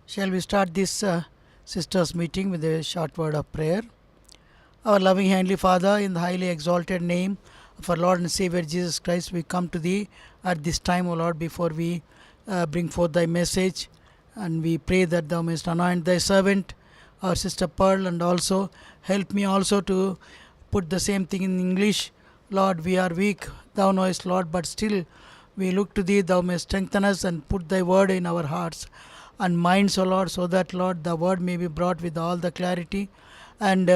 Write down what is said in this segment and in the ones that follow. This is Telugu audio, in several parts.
Shall we start this sisters meeting with a short word of prayer? Our loving Heavenly Father, in the highly exalted name of our Lord and Savior Jesus Christ, we come to Thee at this time, O Lord, before we bring forth Thy message, and we pray that Thou mayest anoint Thy servant, our sister Pearl, and also help me also to put the same thing in English. Lord, we are weak, Thou knowest, Lord, but still we look to Thee. Thou mayest strengthen us and put Thy word in our hearts and minds, O Lord, so that, Lord, the word may be brought with all the clarity, and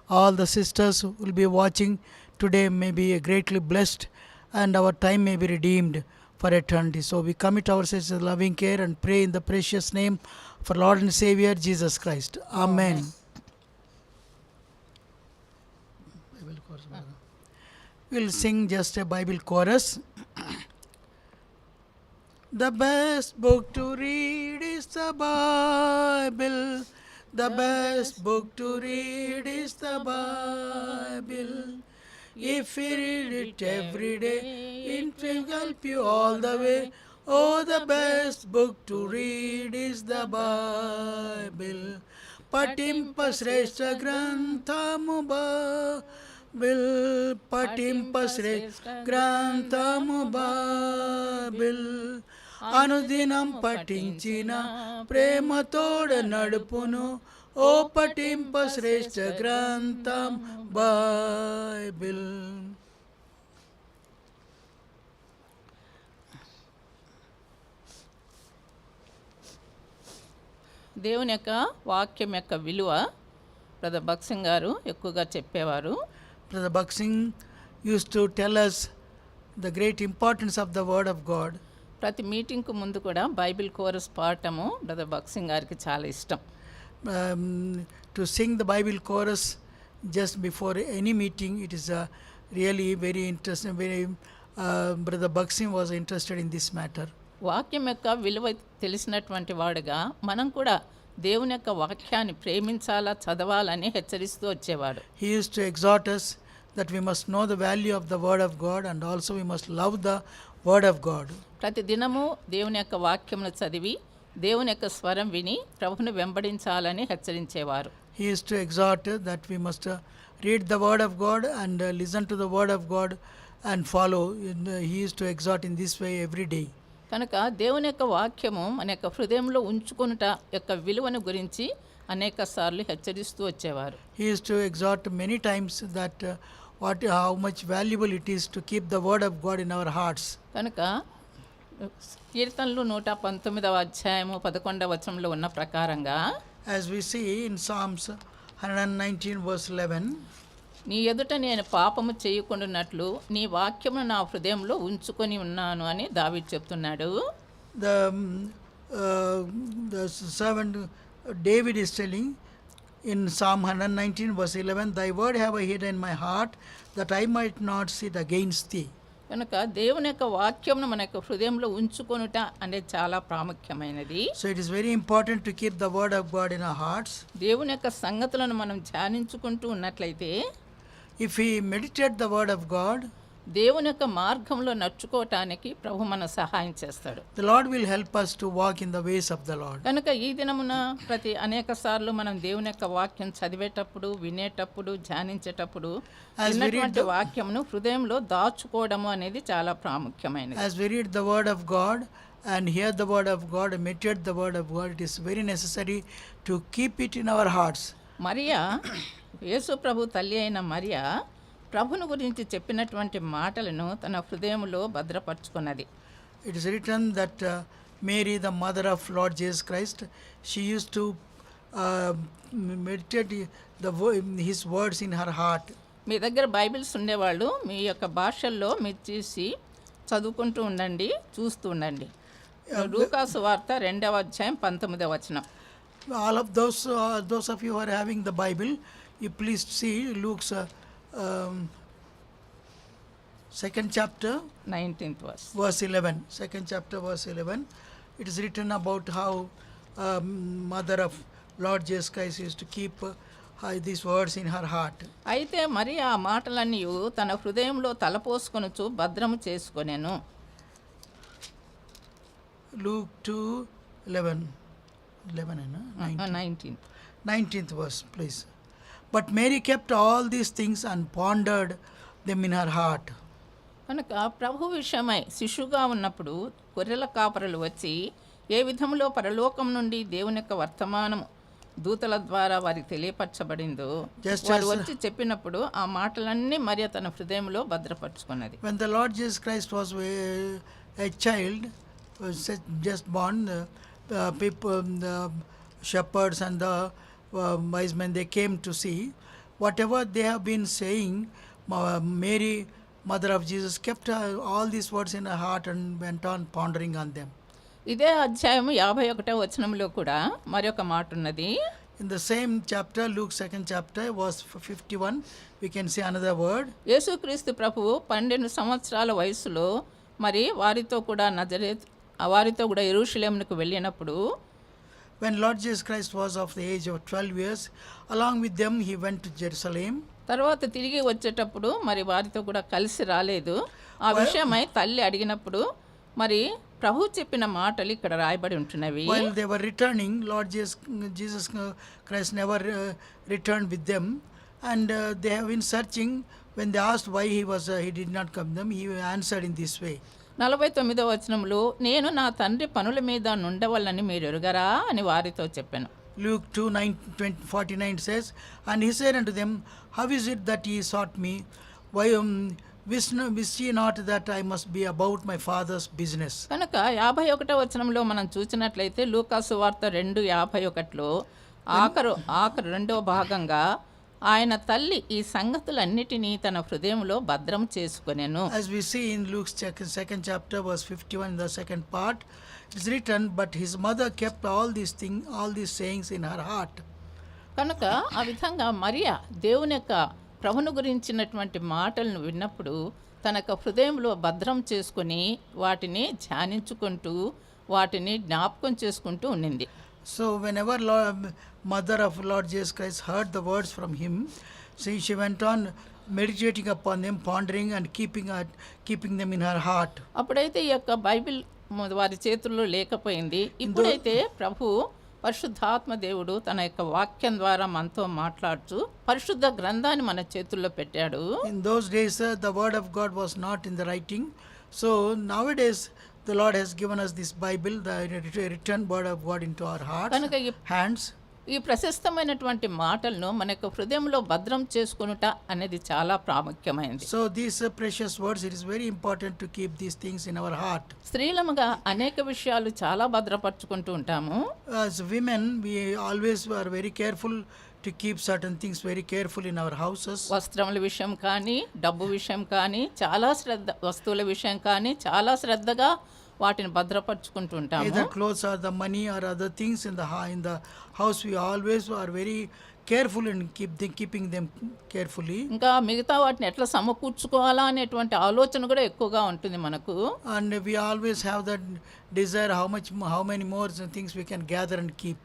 all the sisters who will be watching today may be greatly blessed, and our time may be redeemed for eternity. So we commit ourselves to loving care and pray in the precious name of our Lord and Savior Jesus Christ. Amen. We'll sing just a Bible chorus. The best book to read is the Bible. The best book to read is the Bible. If you read it every day, it will help you all the way. Oh, the best book to read is the Bible. Patimpasreshta granthamu Bible. Patimpasreshta granthamu Bible. అనుదినం పఠించిన ప్రేమతోడ నడుపును ఓ పఠింప శ్రేష్ఠ గ్రంథం బైబిల్. దేవుని యొక్క వాక్యం యొక్క విలువ బ్రదర్ భక్సింగ్ గారు ఎక్కువగా చెప్పేవారు. Brother Bhaksing use to tell us the great importance of the word of God. ప్రతి మీటింగ్కు ముందు కూడా బైబిల్ కోరస్ పాడటము బ్రదర్ భక్సింగ్ గారికి చాలా ఇష్టం. To sing the Bible chorus just before any meeting, it is really very interesting. Brother Baksim was interested in this matter. వాక్యం యొక్క విలువ తెలిసినటువంటి వాడుగా మనం కూడా దేవుని యొక్క వాక్యాన్ని ప్రేమించాలా, చదవాలని హెచ్చరిస్తూ వచ్చేవాడు. He used to exhort us that we must know the value of the word of God, and also we must love the word of God. ప్రతి దినము దేవుని యొక్క వాక్యమును చదివి దేవుని యొక్క స్వరం విని ప్రభువును వెంబడించాలని హెచ్చరించేవారు. He used to exhort that we must read the word of God and listen to the word of God and follow. He used to exhort in this way every day. కనుక దేవుని యొక్క వాక్యము మన యొక్క హృదయంలో ఉంచుకొనుట యొక్క విలువను గురించి అనేక సార్లు హెచ్చరిస్తూ వచ్చేవారు. He used to exhort many times that how much valuable it is to keep the word of God in our hearts. కనుక కీర్తనలు 119వ అధ్యాయము 11వ వచనంలో ఉన్న ప్రకారంగా, as we see in Psalms 119 verse 11, నీ ఎదుట నేను పాపము చేయకుండానట్లు నీ వాక్యమును నా హృదయంలో ఉంచుకొని ఉన్నాను అని దావీదు చెప్తున్నాడు. The servant David is telling in Psalm 119 verse 11, thy word have I hid in my heart that I might not sin against thee. కనుక దేవుని యొక్క వాక్యమును మన యొక్క హృదయంలో ఉంచుకొనుట అనేది చాలా ప్రాముఖ్యమైనది. So it is very important to keep the word of God in our hearts. దేవుని యొక్క సంగతులను మనం ధ్యానించుకుంటూ ఉన్నట్లయితే, if we meditate the word of God, దేవుని యొక్క మార్గంలో నడుచుకోవటానికి ప్రభు మన సహాయం చేస్తాడు. the Lord will help us to walk in the ways of the Lord. కనుక ఈ దినమున ప్రతి అనేక సార్లు మనం దేవుని యొక్క వాక్యం చదివేటప్పుడు, వినేటప్పుడు, ధ్యానించేటప్పుడు ఉన్నటువంటి వాక్యమును హృదయంలో దాచుకోవడము అనేది చాలా ప్రాముఖ్యమైనది. As we read the word of God and hear the word of God and meditate the word of God, it is very necessary to keep it in our hearts. Mariya, యేసు ప్రభు తల్లి అయిన మరియా ప్రభుని గురించి చెప్పినటువంటి మాటలను తన హృదయంలో భద్రపరుచుకున్నది. It is written that Mary, the mother of Lord Jesus Christ, she used to meditate his words in her heart. మీ దగ్గర బైబిల్స్ ఉండేవాళ్ళు మీ యొక్క భాషల్లో మీరు చూసి చదువుకుంటూ ఉండండి, చూస్తూ ఉండండి. లూకాసు వార్త 2వ అధ్యాయం 19వ వచనం. All of those of you who are having the Bible, you please see Luke's 2nd chapter 19th verse 11. 2nd chapter verse 11. It is written about how mother of Lord Jesus Christ used to keep these words in her heart. అయితే మరి ఆ మాటలన్నీ తన హృదయంలో తలపోసుకొనుచు భద్రము చేసుకొనెను. Luke 2:11. 11 and 19. 19th verse, please. But Mary kept all these things and pondered them in her heart. కనుక ప్రభు విషయమై శిశువుగా ఉన్నప్పుడు గొర్రెల కాపరులు వచ్చి ఏ విధంలో పరలోకం నుండి దేవుని యొక్క వర్తమానము దూతల ద్వారా వారికి తెలియపరచబడిందో వారు వచ్చి చెప్పినప్పుడు ఆ మాటలన్నీ మరియ తన హృదయంలో భద్రపరుచుకున్నది. When the Lord Jesus Christ was a child, just born, people, the shepherds and the wise men, they came to see whatever they have been saying. Mary, mother of Jesus, kept all these words in her heart and went on pondering on them. ఇదే అధ్యాయం 51వ వచనంలో కూడా మరొక మాట ఉన్నది. In the same chapter, Luke 2nd chapter, verse 51, we can see another word. యేసుక్రీస్తు ప్రభువు 12 సంవత్సరాల వయసులో మరి వారితో కూడా యెరూషలేమునకు వెళ్ళినప్పుడు, When Lord Jesus Christ was of the age of 12 years, along with them he went to Jerusalem. తర్వాత తిరిగి వచ్చేటప్పుడు మరి వారితో కూడా కలిసి రాలేదు. ఆ విషయమై తల్లి అడిగినప్పుడు మరి ప్రభు చెప్పిన మాటలు ఇక్కడ రాయబడి ఉంటున్నవి. While they were returning, Lord Jesus Christ never returned with them, and they have been searching. When they asked why he did not come them, he answered in this way. 49వ వచనంలో, నేను నా తండ్రి పనుల మీద నుండవల్లని మీరు ఎరుగరా అని వారితో చెప్పాను. Luke 2:49 says, and he said unto them, how is it that ye sought me? Why wish ye not that I must be about my father's business? కనుక 51వ వచనంలో మనం చూసినట్లయితే లూకాసు వార్త 2:51లో ఆఖరు రెండవ భాగంగా ఆయన తల్లి ఈ సంగతులన్నిటినీ తన హృదయంలో భద్రం చేసుకొనెను. As we see in Luke's second chapter, verse 51, in the second part, it is written, but his mother kept all these sayings in her heart. కనుక ఆ విధంగా మరియా దేవుని యొక్క ప్రభును గురించినటువంటి మాటలను విన్నప్పుడు తన యొక్క హృదయంలో భద్రం చేసుకుని వాటిని ధ్యానించుకుంటూ వాటిని జ్ఞాపకం చేసుకుంటూ ఉండింది. So whenever mother of Lord Jesus Christ heard the words from him, she went on meditating upon them, pondering and keeping them in her heart. అప్పుడైతే ఈ యొక్క బైబిల్ వారి చేతుల్లో లేకపోయింది. ఇప్పుడైతే ప్రభు పరిశుద్ధాత్మ దేవుడు తన యొక్క వాక్యం ద్వారా మనతో మాట్లాడుతూ పరిశుద్ధ గ్రంథాన్ని మన చేతుల్లో పెట్టాడు. In those days the word of God was not in the writing, so nowadays the Lord has given us this Bible, the written word of God, into our hearts, hands. ఈ ప్రశస్తమైనటువంటి మాటలను మన యొక్క హృదయంలో భద్రం చేసుకొనుట అనేది చాలా ప్రాముఖ్యమైనది. So these precious words, it is very important to keep these things in our heart. స్త్రీలముగా అనేక విషయాలు చాలా భద్రపరుచుకుంటూ ఉంటాము. As women, we always are very careful to keep certain things very careful in our houses. వస్త్రముల విషయం కానీ, డబ్బు విషయం కానీ, వస్తువుల విషయం కానీ చాలా శ్రద్ధగా వాటిని భద్రపరుచుకుంటూ ఉంటాము. Either clothes or the money or other things in the house, we always are very careful in keeping them carefully. ఇంకా మిగతా వాటిని ఎట్లా సమకూర్చుకోవాలా అనేటువంటి ఆలోచన కూడా ఎక్కువగా ఉంటుంది మనకు. And we always have that desire, how many more things we can gather and keep.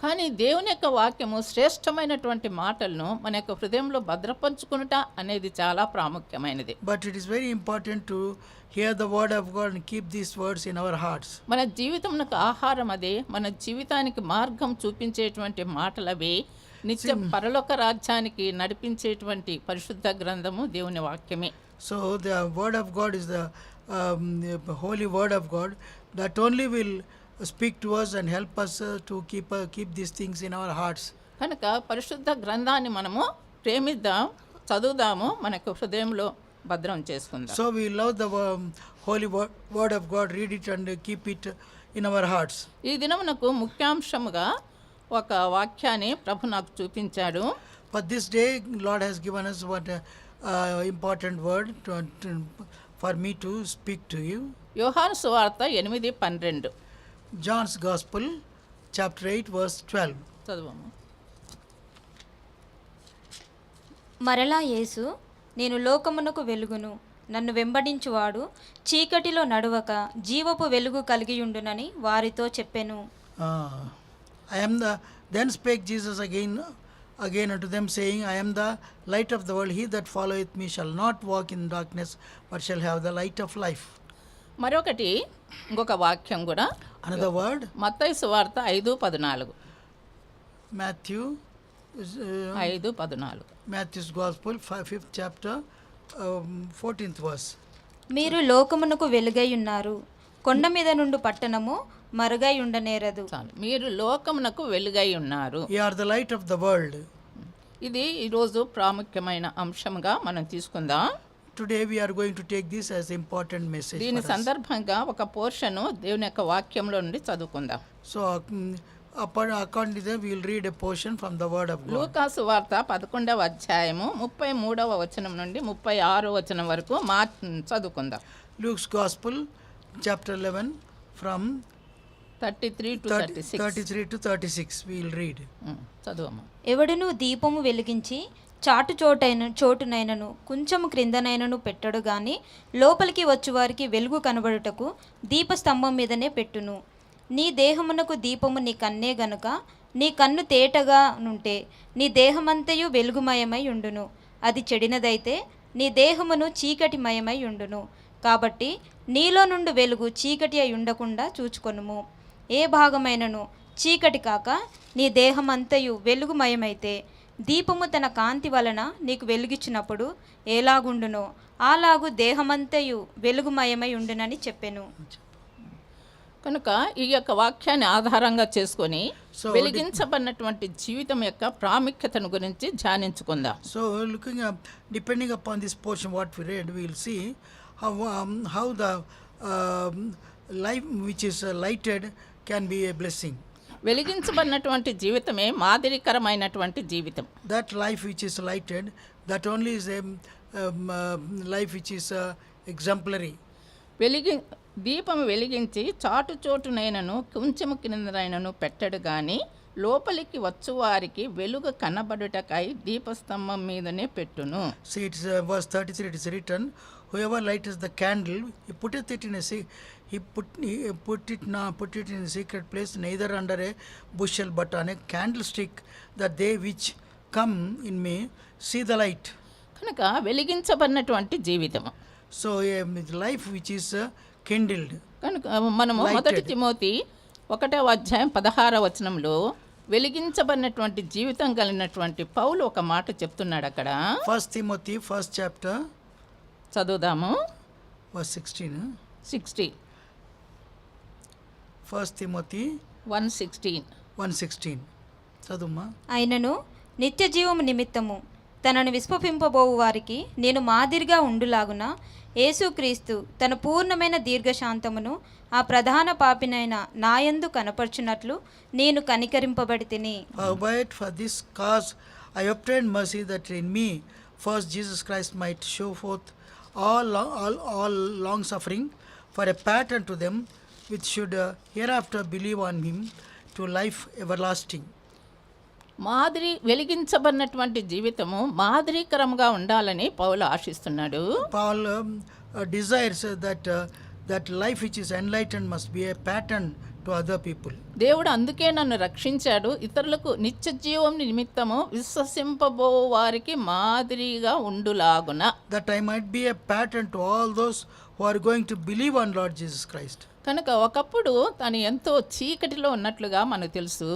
కానీ దేవుని యొక్క వాక్యము శ్రేష్టమైనటువంటి మాటలను మన యొక్క హృదయంలో భద్రపరుచుకునుట అనేది చాలా ప్రాముఖ్యమైనది. But it is very important to hear the word of God and keep these words in our hearts. మన జీవితమునకు ఆహారం అదే, మన జీవితానికి మార్గం చూపించేటువంటి మాటలవే, నిత్య పరలోక రాజ్యానికి నడిపించేటువంటి పరిశుద్ధ గ్రంథము దేవుని వాక్యమే. So the word of God is the holy word of God that only will speak to us and help us to keep these things in our hearts. కనుక పరిశుద్ధ గ్రంథాన్ని మనము ప్రేమిద్దాం, చదువుదాము, మనకు హృదయంలో భద్రం చేసుకుందాం. So we love the holy word of God, read it and keep it in our hearts. ఈ దినమునకు ముఖ్యాంశముగా ఒక వాక్యాన్ని ప్రభు నాకు చూపించాడు. But this day Lord has given us what important word for me to speak to you. యోహాను సువార్త 8:12. John's Gospel, chapter 8, verse 12. చదువము. మరలా యేసు, నేను లోకమునకు వెలుగును, నన్ను వెంబడించువాడు చీకటిలో నడువక జీవపు వెలుగు కలిగియుండునని వారితో చెప్పెను. Then spake Jesus again unto them, saying, I am the light of the world. He that followeth me shall not walk in darkness, but shall have the light of life. మరొకటి ఇంకొక వాక్యం కూడా Another word, మత్తయి సువార్త 5:14. Matthew, uh, 5:14. Matthew's Gospel, 5th chapter, 14th verse. మీరు లోకమునకు వెలుగై ఉన్నారు, కొండ మీద నుండి పట్టణము మరుగై ఉండనేరదు. చాలు. మీరు లోకమునకు వెలుగై ఉన్నారు. Ye are the light of the world. ఇది ఈరోజు ప్రాముఖ్యమైన అంశంగా మనం తీసుకుందాం. Today we are going to take this as important message దీని for us. సందర్భంగా ఒక పోర్షను దేవుని యొక్క వాక్యంలో నుండి చదువుకుందాం. So according to that we will read a portion from the word of God. లూకాసు వార్త 11వ అధ్యాయము 33వ వచనం నుండి 36వ వచనం వరకు చదువుకుందాం. Luke's Gospel, chapter 11, from 33 to 36. 33 to 36 we will read. చదువమ్మ. ఎవడును దీపము వెలిగించి చోటునైనను కొంచెము క్రిందనైనను పెట్టడు గాని లోపలికి వచ్చువారికి వెలుగు కనబడుటకు దీపస్తంభం మీదనే పెట్టును. నీ దేహమునకు దీపము నీ కన్నే గనుక నీ కన్ను తేటగా నుంటే నీ దేహమంతయు వెలుగుమయమై ఉండును. అది చెడినదైతే నీ దేహమును చీకటిమయమై ఉండును. కాబట్టి నీలో నుండి వెలుగు చీకటి అయి ఉండకుండా చూచుకొనుము. ఏ భాగమైనను చీకటి కాక నీ దేహమంతయు వెలుగుమయమైతే దీపము తన కాంతి వలన నీకు వెలుగిచ్చినప్పుడు ఎలాగుండునో అలాగు దేహమంతయు వెలుగుమయమై ఉండునని చెప్పెను. కనుక ఈ యొక్క వాక్యాన్ని ఆధారంగా చేసుకొని వెలిగించబడినటువంటి జీవితం యొక్క ప్రాముఖ్యతను గురించి ధ్యానించుకుందాం. So looking up, depending upon this portion what we read, we will see how the life which is lighted can be a blessing. వెలిగించబడినటువంటి జీవితమే మాదిరికరమైనటువంటి జీవితం. That life which is lighted, that only is a life which is exemplary. దీపం వెలిగించి చోటునైనను కొంచెము కిందనైనను పెట్టడు గాని లోపలికి వచ్చువారికి వెలుగు కనబడుటకై దీపస్తంభం మీదనే పెట్టును. See, it's verse 33, it is written, whoever lighteth the candle, he putteth it in a put it in a secret place, neither under a bushel but on a candlestick, that they which come in may see the light. కనుక వెలిగించబడినటువంటి జీవితం. So a life which is kindled. కనుక మనము మొదటి తిమోతి 1వ అధ్యాయం 16వ వచనంలో వెలిగించబడినటువంటి జీవితం కలిగినటువంటి పౌలు ఒక మాట చెప్తున్నాడు అక్కడ. 1 Timothy 1st chapter చదువుదాము. verse 16. 16. 1 Timothy 1:16. 1:16. చదువుమా. అయినను నిత్య జీవము నిమిత్తము తనను విశ్వసింపబోవు వారికి నేను మాదిరిగా ఉండులాగున యేసుక్రీస్తు తన పూర్ణమైన దీర్ఘశాంతమును ఆ ప్రధాన పాపినైన నాయందు కనపర్చున్నట్లు నేను కనికరింపబడి తిని. Howbeit for this cause I obtained mercy, that in me first Jesus Christ might show forth all long suffering for a pattern to them which should hereafter believe on him to life everlasting. వెలిగించబడినటువంటి జీవితము మాదిరికరంగా ఉండాలని పౌలు ఆశిస్తున్నాడు. Paul desires that life which is enlightened must be a pattern to other people. దేవుడు అందుకే నన్ను రక్షించాడు, ఇతరులకు నిత్య జీవం నిమిత్తము విశ్వసింపబో వారికి మాదిరిగా ఉండులాగున. That I might be a pattern to all those who are going to believe on Lord Jesus Christ. కనుక ఒకప్పుడు తను ఎంతో చీకటిలో ఉన్నట్లుగా మనకు తెలుసు.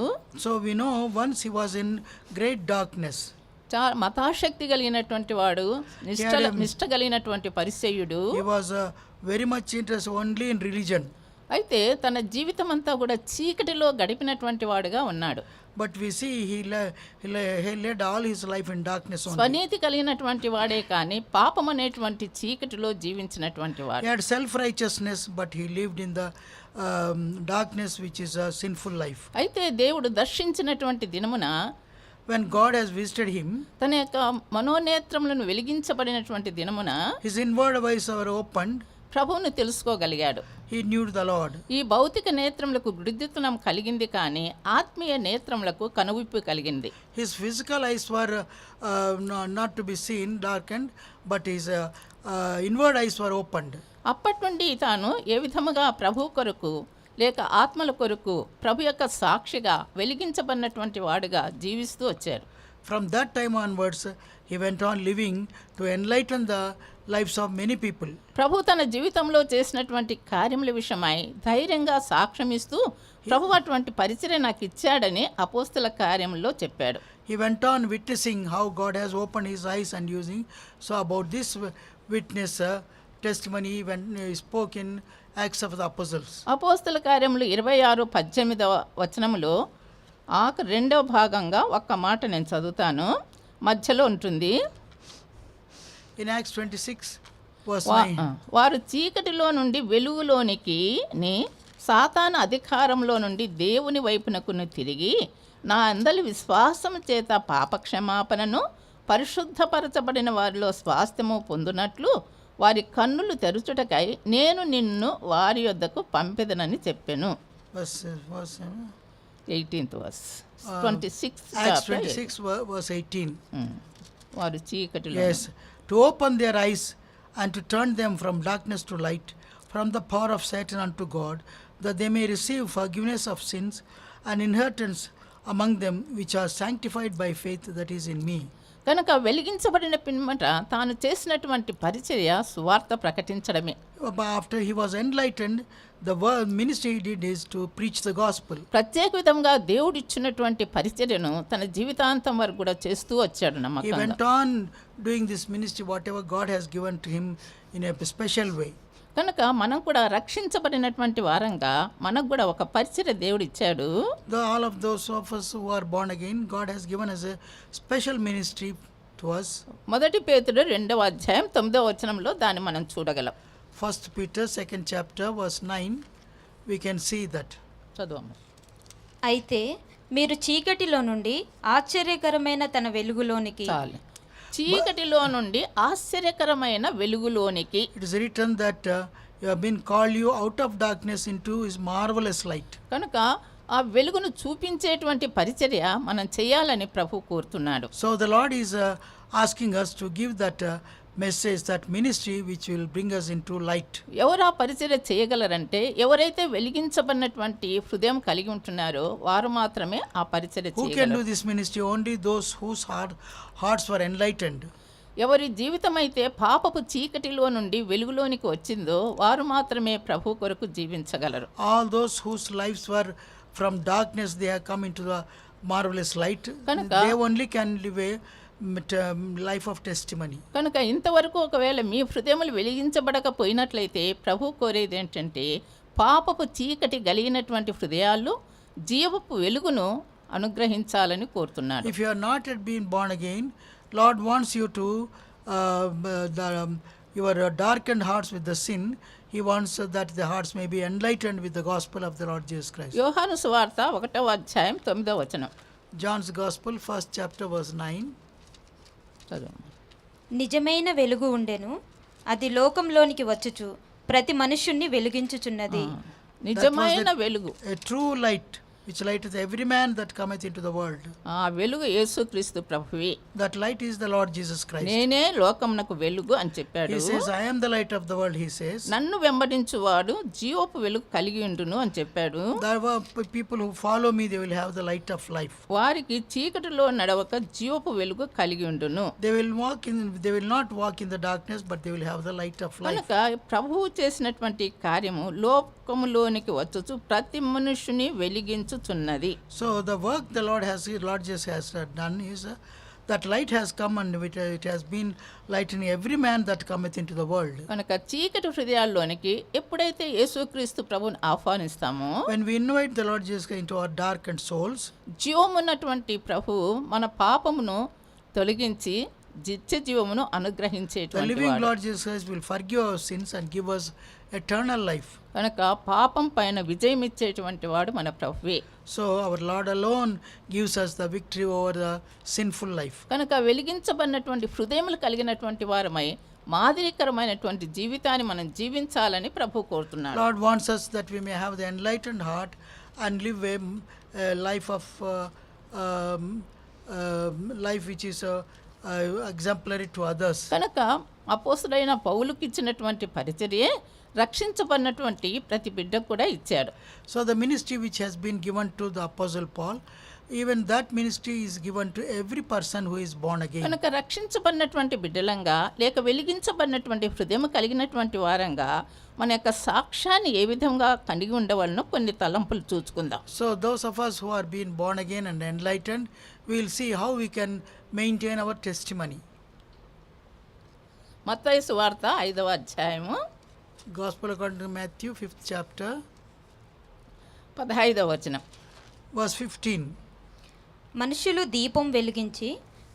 So we know once he was in great darkness. మతాశక్తి కలిగినటువంటి వాడు, నిష్ఠ కలిగినటువంటి పరిసయ్యుడు. He was very much interested only in religion. అయితే తన జీవితం అంతా కూడా చీకటిలో గడిపినటువంటి వాడుగా ఉన్నాడు. But we see he led all his life in darkness only. స్వనీతి కలిగినటువంటి వాడే కానీ పాపం అనేటువంటి చీకటిలో జీవించినటువంటి వాడు. He had self-righteousness, but he lived in the darkness which is a sinful life. అయితే దేవుడు దర్శించినటువంటి దినమున, when God has visited him, తన యొక్క మనోనేత్రములను వెలిగించబడినటువంటి దినమున his inward eyes were opened. ప్రభువును తెలుసుకోగలిగాడు. He knew the Lord. ఈ భౌతిక నేత్రములకు గుడ్డితనం కలిగింది కానీ ఆత్మీయ నేత్రములకు కనువిప్పు కలిగింది. His physical eyes were not to be seen, darkened, but his inward eyes were opened. అప్పటి నుండి తాను ఏ విధముగా ప్రభు కొరకు లేక ఆత్మల కొరకు ప్రభు యొక్క సాక్షిగా వెలిగించబడినటువంటి వాడుగా జీవిస్తూ వచ్చారు. From that time onwards, he went on living to enlighten the lives of many people. ప్రభు తన జీవితంలో చేసినటువంటి కార్యముల విషయమై ధైర్యంగా సాక్ష్యం ఇస్తూ ప్రభు అటువంటి పరిచర్య నాకు ఇచ్చాడని అపోస్తల కార్యంలో చెప్పాడు. He went on witnessing how God has opened his eyes and using. So about this witness testimony when he spoke in Acts of the Apostles. అపోస్తల కార్యములు 26:18 వచనములో రెండవ భాగంగా ఒక్క మాట నేను చదువుతాను, మధ్యలో ఉంటుంది. In Acts 26 verse 9. వారు చీకటిలో నుండి వెలుగులోనికి సాతాను అధికారంలో నుండి దేవుని వైపునకును తిరిగి నా అందలి విశ్వాసము చేత పాపక్షమాపణను పరిశుద్ధపరచబడిన వారిలో స్వాస్థ్యము పొందునట్లు వారి కన్నులు తెరుచుటకై నేను నిన్ను వారి యొద్దకు పంపెదనని చెప్పెను. Verse 18th verse. 26 Acts 26 verse 18. వారు చీకటిలో Yes, to open their eyes and to turn them from darkness to light, from the power of Satan unto God, that they may receive forgiveness of sins and inheritance among them which are sanctified by faith that is in me. కనుక వెలిగించబడిన పిమ్మట తాను చేసినటువంటి పరిచర్య సువార్త ప్రకటించడమే. After he was enlightened, the ministry he did is to preach the gospel. ప్రత్యేక విధంగా దేవుడు ఇచ్చినటువంటి పరిచర్యను తన జీవితాంతం వరకు కూడా చేస్తూ వచ్చాడు He నమ్మకంగా. went on doing this ministry whatever God has given to him in a special way. కనుక మనం కూడా రక్షించబడినటువంటి వారంగా మనకు కూడా ఒక పరిచర్య దేవుడు ఇచ్చాడు. All of those of us who are born again, God has given us a special ministry to us. మొదటి పేతురు 2:9 దాన్ని మనం చూడగలం. 1 Peter 2nd chapter verse 9, we can see that. చదువు. అయితే మీరు చీకటిలో నుండి ఆశ్చర్యకరమైన తన వెలుగులోనికి చాలు. చీకటిలో నుండి ఆశ్చర్యకరమైన వెలుగులోనికి. It is written that you have been called you out of darkness into his marvelous light. కనుక ఆ వెలుగును చూపించేటువంటి పరిచర్య మనం చేయాలని ప్రభు కోరుతున్నాడు. So the Lord is asking us to give that message, that ministry which will bring us into light. ఎవరు ఆ పరిచర్య చేయగలరంటే ఎవరైతే వెలిగించబడినటువంటి హృదయం కలిగి ఉంటున్నారో వారు మాత్రమే ఆ పరిచర్య Who can చేయగలరు. do this ministry? Only those whose hearts were enlightened. ఎవరి జీవితం అయితే పాపపు చీకటిలో నుండి వెలుగులోనికి వచ్చిందో వారు మాత్రమే ప్రభు కొరకు జీవించగలరు. All those whose lives were from darkness, they have come into the marvelous light. Kanuka- They only can live a life of testimony. కనుక ఇంతవరకు ఒకవేళ మీ హృదయములు వెలిగించబడకపోయినట్లయితే ప్రభు కోరేది ఏంటంటే పాపపు చీకటి కలిగినటువంటి హృదయాల్లో జీవపు వెలుగును అనుగ్రహించాలని కోరుతున్నాడు. If you are not yet been born again, Lord wants you to your darkened hearts with the sin. He wants that the hearts may be enlightened with the gospel of the Lord Jesus Christ. యోహాను సువార్త 1:9. John's Gospel, 1st chapter, verse 9. చదువు. నిజమైన వెలుగు ఉండెను, అది లోకంలోనికి వచ్చుచు ప్రతి మనుష్యుణ్ణి వెలిగించుచున్నది. నిజమైన వెలుగు, A true light which lighteth every man that cometh into the world. ఆ వెలుగు యేసుక్రీస్తు ప్రభువే. That light is the Lord Jesus Christ. నేనే లోకమునకు వెలుగు అని చెప్పాడు. He says, I am the light of the world, he says. నన్ను వెంబడించువాడు జీవపు వెలుగు కలిగి ఉండును అని చెప్పాడు. There were people who follow me, they will have the light of life. వారికి చీకటిలో నడవక జీవపు వెలుగు కలిగి ఉండును. They will not walk in the darkness, but they will have the light of life. కనుక ప్రభువు చేసినటువంటి కార్యము లోకములోనికి వచ్చుచు ప్రతి మనుషుని వెలిగించుచున్నది. So the work the Lord Jesus has done is that light has come and it has been lightening every man that cometh into the world. కనుక చీకటి హృదయాల్లోనికి ఎప్పుడైతే యేసుక్రీస్తు ప్రభువుని ఆహ్వానిస్తామో, When we invite the Lord Jesus into our darkened souls, జీవమున్నటువంటి ప్రభువు మన పాపమును తొలగించి నిత్య జీవమును the అనుగ్రహించేటువంటి living వాడు. Lord Jesus Christ will forgive our sins and give us eternal life. కనుక పాపం పైన విజయం ఇచ్చేటువంటి వాడు మన ప్రభువే. So our Lord alone gives us the victory over the sinful life. కనుక వెలిగించబడినటువంటి హృదయములు కలిగినటువంటి వారమై మాదిరికరమైనటువంటి జీవితాన్ని మనం జీవించాలని ప్రభు కోరుతున్నాడు. Lord wants us that we may have the enlightened heart and live a life of life which is exemplary to others. కనుక అపోస్తుడైన పౌలుకి ఇచ్చినటువంటి పరిచర్యే రక్షించబడినటువంటి ప్రతి బిడ్డకు కూడా ఇచ్చాడు. So the ministry which has been given to the Apostle Paul, even that ministry is given to every person who is born again. కనుక రక్షించబడినటువంటి బిడ్డలంగా లేక వెలిగించబడినటువంటి హృదయం కలిగినటువంటి వారంగా మన యొక్క సాక్ష్యాన్ని ఏ విధంగా కలిగి ఉండవాలనో కొన్ని తలంపులు చూసుకుందాం. So those of us who are being born again and enlightened, we will see how we can maintain our testimony. మత్తయి సువార్త 5వ అధ్యాయము Gospel according to Matthew 5th chapter 15వ వచనం. verse 15. మనుషులు దీపం వెలిగించి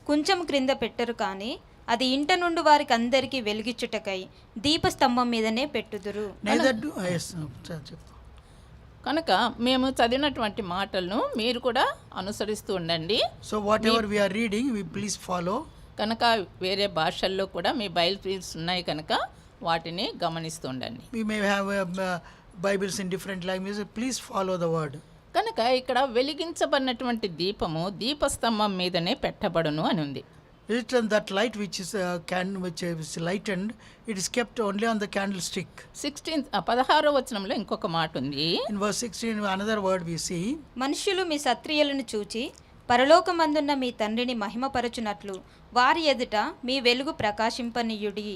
కొంచెం క్రింద పెట్టరు కానీ అది ఇంట నుండి వారికి అందరికీ వెలిగించుటకై దీపస్తంభం మీదనే పెట్టుదురు. Neither do yes, చెప్పు. కనుక మేము చదివినటువంటి మాటలను మీరు కూడా అనుసరిస్తూ ఉండండి. So whatever we are reading, we please follow. కనుక వేరే భాషల్లో కూడా మీ బైబిల్స్ ఉన్నాయి కనుక వాటిని గమనిస్తూ ఉండండి. We may have Bibles in different languages. Please follow the word. కనుక ఇక్కడ వెలిగించబడినటువంటి దీపము దీపస్తంభం మీదనే పెట్టబడును అని ఉంది. Written that light which is which is lightened, it is kept only on the candlestick. 16వ వచనంలో ఇంకొక మాట ఉంది. In verse 16, another word we see. మనుషులు మీ సత్క్రియలను చూచి పరలోకమందున్న మీ తండ్రిని మహిమపరచునట్లు వారి ఎదుట మీ వెలుగు ప్రకాశింపనీయుడి.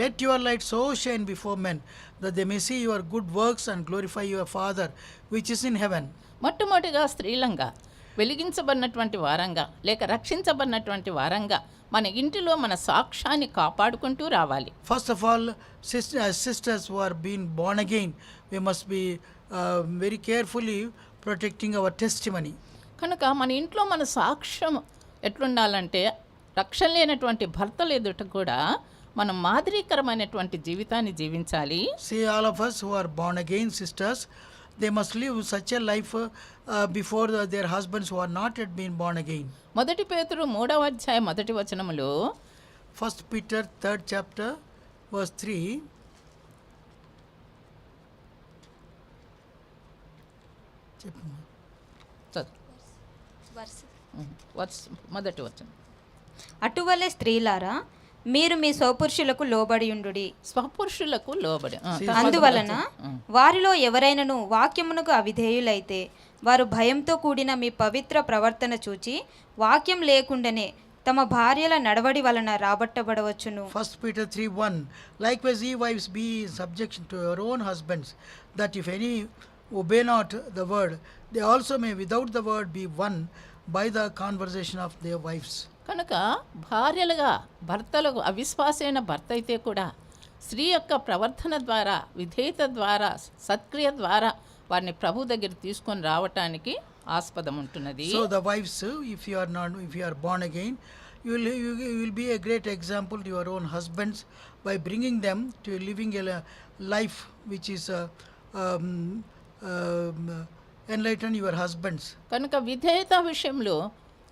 Let your light so shine before men that they may see your good works and glorify your Father which is in heaven. మొట్టమొదటిగా స్త్రీలంగా వెలిగించబడినటువంటి వారంగా లేక రక్షించబడినటువంటి వారంగా మన ఇంటిలో మన సాక్ష్యాన్ని కాపాడుకుంటూ రావాలి. First of all, sisters who are being born again, we must be very carefully protecting our testimony. కనుక మన ఇంట్లో మన సాక్ష్యం ఎట్లుండాలంటే రక్షణ లేనటువంటి భర్తలు ఎదుట కూడా మనం మాదిరికరమైనటువంటి జీవితాన్ని జీవించాలి. See, all of us who are born again sisters, they must live such a life before their husbands who are not yet been born again. మొదటి పేతురు 3వ అధ్యాయం 1వ వచనములో 1 Peter 3rd chapter verse 3. మొదటి వచనం. అటువలే స్త్రీలారా మీరు మీ స్వపురుషులకు లోబడియుండుడి. స్వపురుషులకు లోబడి అందువలన వారిలో ఎవరైనను వాక్యమునకు అవిధేయులైతే వారు భయంతో కూడిన మీ పవిత్ర ప్రవర్తన చూచి వాక్యం లేకుండానే తమ భార్యల నడవడి వలన రాబట్టబడవచ్చును. 1 Peter 3:1. Likewise ye wives be in subjection to your own husbands, that if any obey not the word, they also may without the word be won by the conversation of their wives. కనుక భార్యలుగా భర్తలకు అవిశ్వాసైన భర్త అయితే కూడా స్త్రీ యొక్క ప్రవర్తన ద్వారా విధేయత ద్వారా సత్క్రియ ద్వారా వారిని ప్రభు దగ్గర తీసుకొని రావటానికి ఆస్పదం ఉంటున్నది. So the wives, if you are born again, you will be a great example to your own husbands by bringing them to living a life which is enlighten your husbands. కనుక విధేయత విషయంలో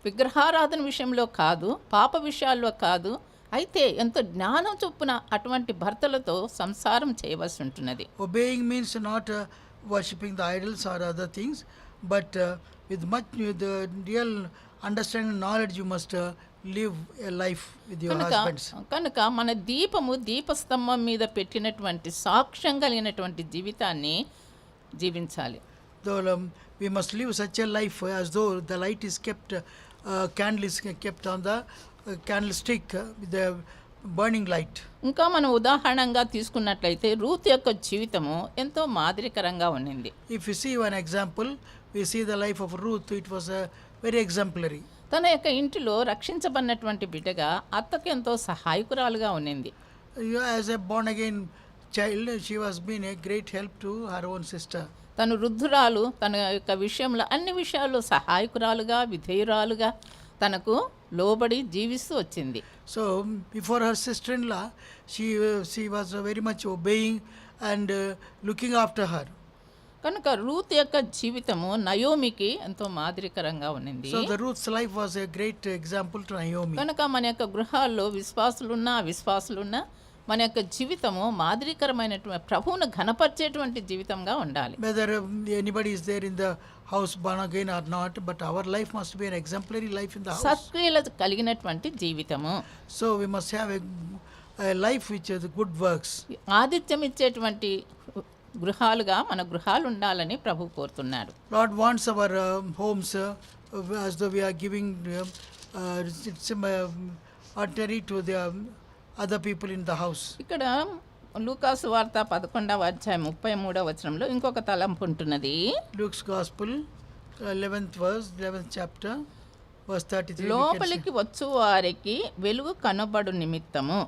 విగ్రహారాధన విషయంలో కాదు, పాప విషయాల్లో కాదు, అయితే ఎంతో జ్ఞానం చొప్పున అటువంటి భర్తలతో సంసారం చేయవలసి ఉంటున్నది. Obeying means not worshipping the idols or other things, but with the real understanding knowledge you must live a life with your husbands. కనుక మన దీపము దీపస్తంభం మీద పెట్టినటువంటి సాక్ష్యం కలిగినటువంటి జీవితాన్ని జీవించాలి. Though we must live such a life as though the light is kept, candle is kept on the candlestick with the burning light. ఇంకా మనం ఉదాహరణంగా తీసుకున్నట్లయితే రూత్ యొక్క జీవితము ఎంతో మాదిరికరంగా ఉండింది. If you see one example, we see the life of Ruth. It was very exemplary. తన యొక్క ఇంటిలో రక్షించబడినటువంటి బిడ్డగా అత్తకు ఎంతో సహాయకురాలుగా ఉండింది. As a born again child, she was being a great help to her own sister. తను వృద్ధురాలు, తన యొక్క విషయంలో అన్ని విషయాల్లో సహాయకురాలుగా విధేయురాలుగా తనకు లోబడి జీవిస్తూ వచ్చింది. So before her sister-in-law, she was very much obeying and looking after her. కనుక రూత్ యొక్క జీవితము నయోమికి ఎంతో మాదిరికరంగా ఉన్నింది. So the Ruth's life was a great example to Naomi. కనుక మన యొక్క గృహాల్లో విశ్వాసులున్నా అవిశ్వాసులున్నా మన యొక్క జీవితము మాదిరికరమైనటువంటి ప్రభువును ఘనపరిచేటువంటి జీవితంగా ఉండాలి. Whether anybody is there in the house born again or not, but our life must be an exemplary life in the house. సత్క్రియలు కలిగినటువంటి జీవితము. So we must have a life which is good works. ఆతిథ్యం ఇచ్చేటువంటి గృహాలుగా మన గృహాలు ఉండాలని ప్రభు కోరుతున్నాడు. Lord wants our homes as though we are giving it's ordinary to the other people in the house. ఇక్కడ లూకాసు వార్త 11వ అధ్యాయం 33వ వచనంలో ఇంకొక తలంపు ఉంటున్నది. Luke's Gospel, 11th verse, 11th chapter, verse 33. లోపలికి వచ్చు వారికి వెలుగు కనబడు నిమిత్తము.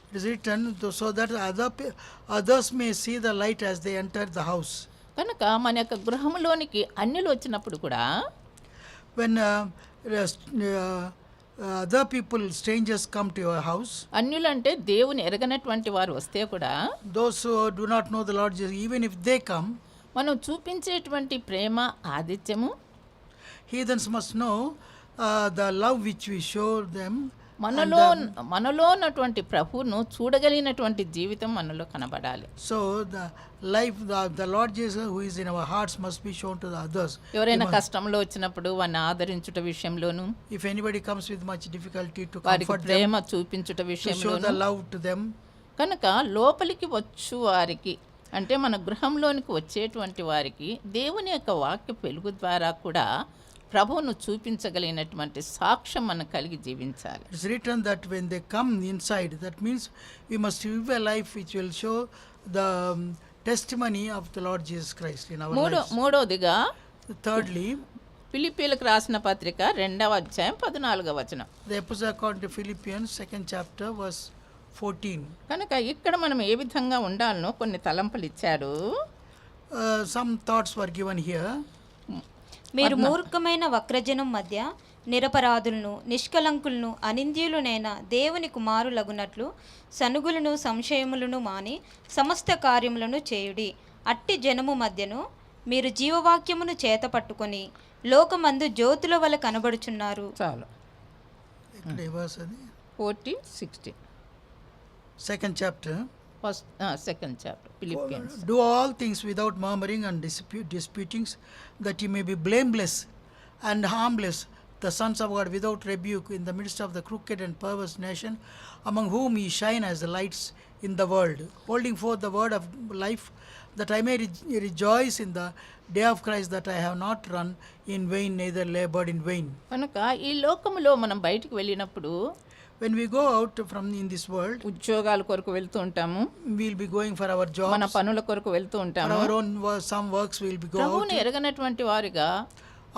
It is written so that others may see the light as they enter the house. కనుక మన యొక్క గృహంలోనికి అన్యులు వచ్చినప్పుడు కూడా When other people, strangers come to your house, అన్యులంటే దేవుని ఎరగనటువంటి వారు వస్తే కూడా those who do not know the Lord Jesus, even if they come, మనం చూపించేటువంటి ప్రేమ ఆదిత్యము heathens must know the love which we show them. మనలో ఉన్నటువంటి ప్రభువును చూడగలిగినటువంటి జీవితం మనలో కనబడాలి. So the life, the Lord Jesus who is in our hearts must be shown to the others. ఎవరైనా కష్టంలో వచ్చినప్పుడు వారిని ఆదరించుట విషయంలోను, If anybody comes with much difficulty, to వారికి comfort them, Prema చూపించుట to show విషయంలోను. the love to them. కనుక లోపలికి వచ్చు వారికి అంటే మన గృహంలోనికి వచ్చేటువంటి వారికి దేవుని యొక్క వాక్య వెలుగు ద్వారా కూడా ప్రభువును చూపించగలిగినటువంటి సాక్ష్యం మనం కలిగి జీవించాలి. It's written that when they come inside, that means we must live a life which will show the testimony of the Lord Jesus Christ in our lives. మూడోదిగా Thirdly, ఫిలిప్పీలకు రాసిన పత్రిక 2వ అధ్యాయం 14వ వచనం. the epistle according to Philippians, 2nd chapter, verse 14. కనుక ఇక్కడ మనం ఏ విధంగా ఉండాలనో కొన్ని తలంపులు ఇచ్చారు. Some thoughts were given here. మీరు మూర్ఖమైన వక్రజనం మధ్య నిరపరాధులను నిష్కలంకులను అనింద్యులునైన దేవుని కుమారులగునట్లు సనుగులను సంశయములను మాని సమస్త కార్యములను చేయుడి. అట్టి జనము మధ్యను మీరు జీవవాక్యమును చేత పట్టుకొని లోకమందు జ్యోతుల వలె కనబడుచున్నారు. చాలు. ఇక్కడ ఏ verse అది? 14:16 2nd chapter. Second chapter Philippians. Do all things without murmuring and disputings, that ye may be blameless and harmless, the sons of God without rebuke, in the midst of the crooked and perverse nation, among whom ye shine as the lights in the world, holding forth the word of life, that I may rejoice in the day of Christ, that I have not run in vain, neither labored in vain. కనుక ఈ లోకములో మనం బయటికి వెళ్ళినప్పుడు When we go out from in this world, ఉద్యోగాల కొరకు వెళ్తూ ఉంటాము, we'll be going for our jobs, మన పనుల కొరకు వెళ్తూ for ఉంటాము. our own some works we'll be going out. ప్రభువుని ఎరగనటువంటి వారిగా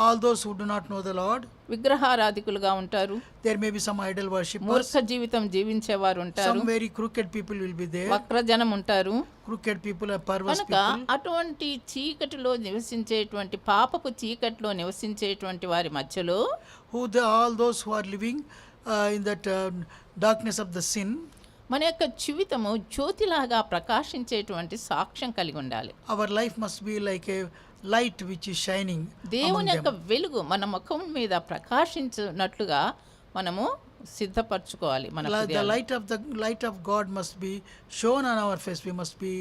All those who do not know the Lord, విగ్రహారాధికులుగా ఉంటారు. there may be some idol worshippers, మూర్ఖ జీవితం జీవించేవారు ఉంటారు. some very crooked people will be there, వక్రజనం ఉంటారు. crooked people are perverse కనుక people. అటువంటి చీకటిలో నివసించేటువంటి పాపపు చీకటిలో నివసించేటువంటి వారి మధ్యలో All those who are living in that darkness of the sin, మన యొక్క జీవితము జ్యోతిలాగా ప్రకాశించేటువంటి సాక్ష్యం కలిగి ఉండాలి. our life must be like a light which is shining among దేవుని యొక్క them. వెలుగు మన ముఖం మీద ప్రకాశించినట్లుగా మనము సిద్ధపరచుకోవాలి. మన The హృదయాలను. light of God must be shown on our face. We must be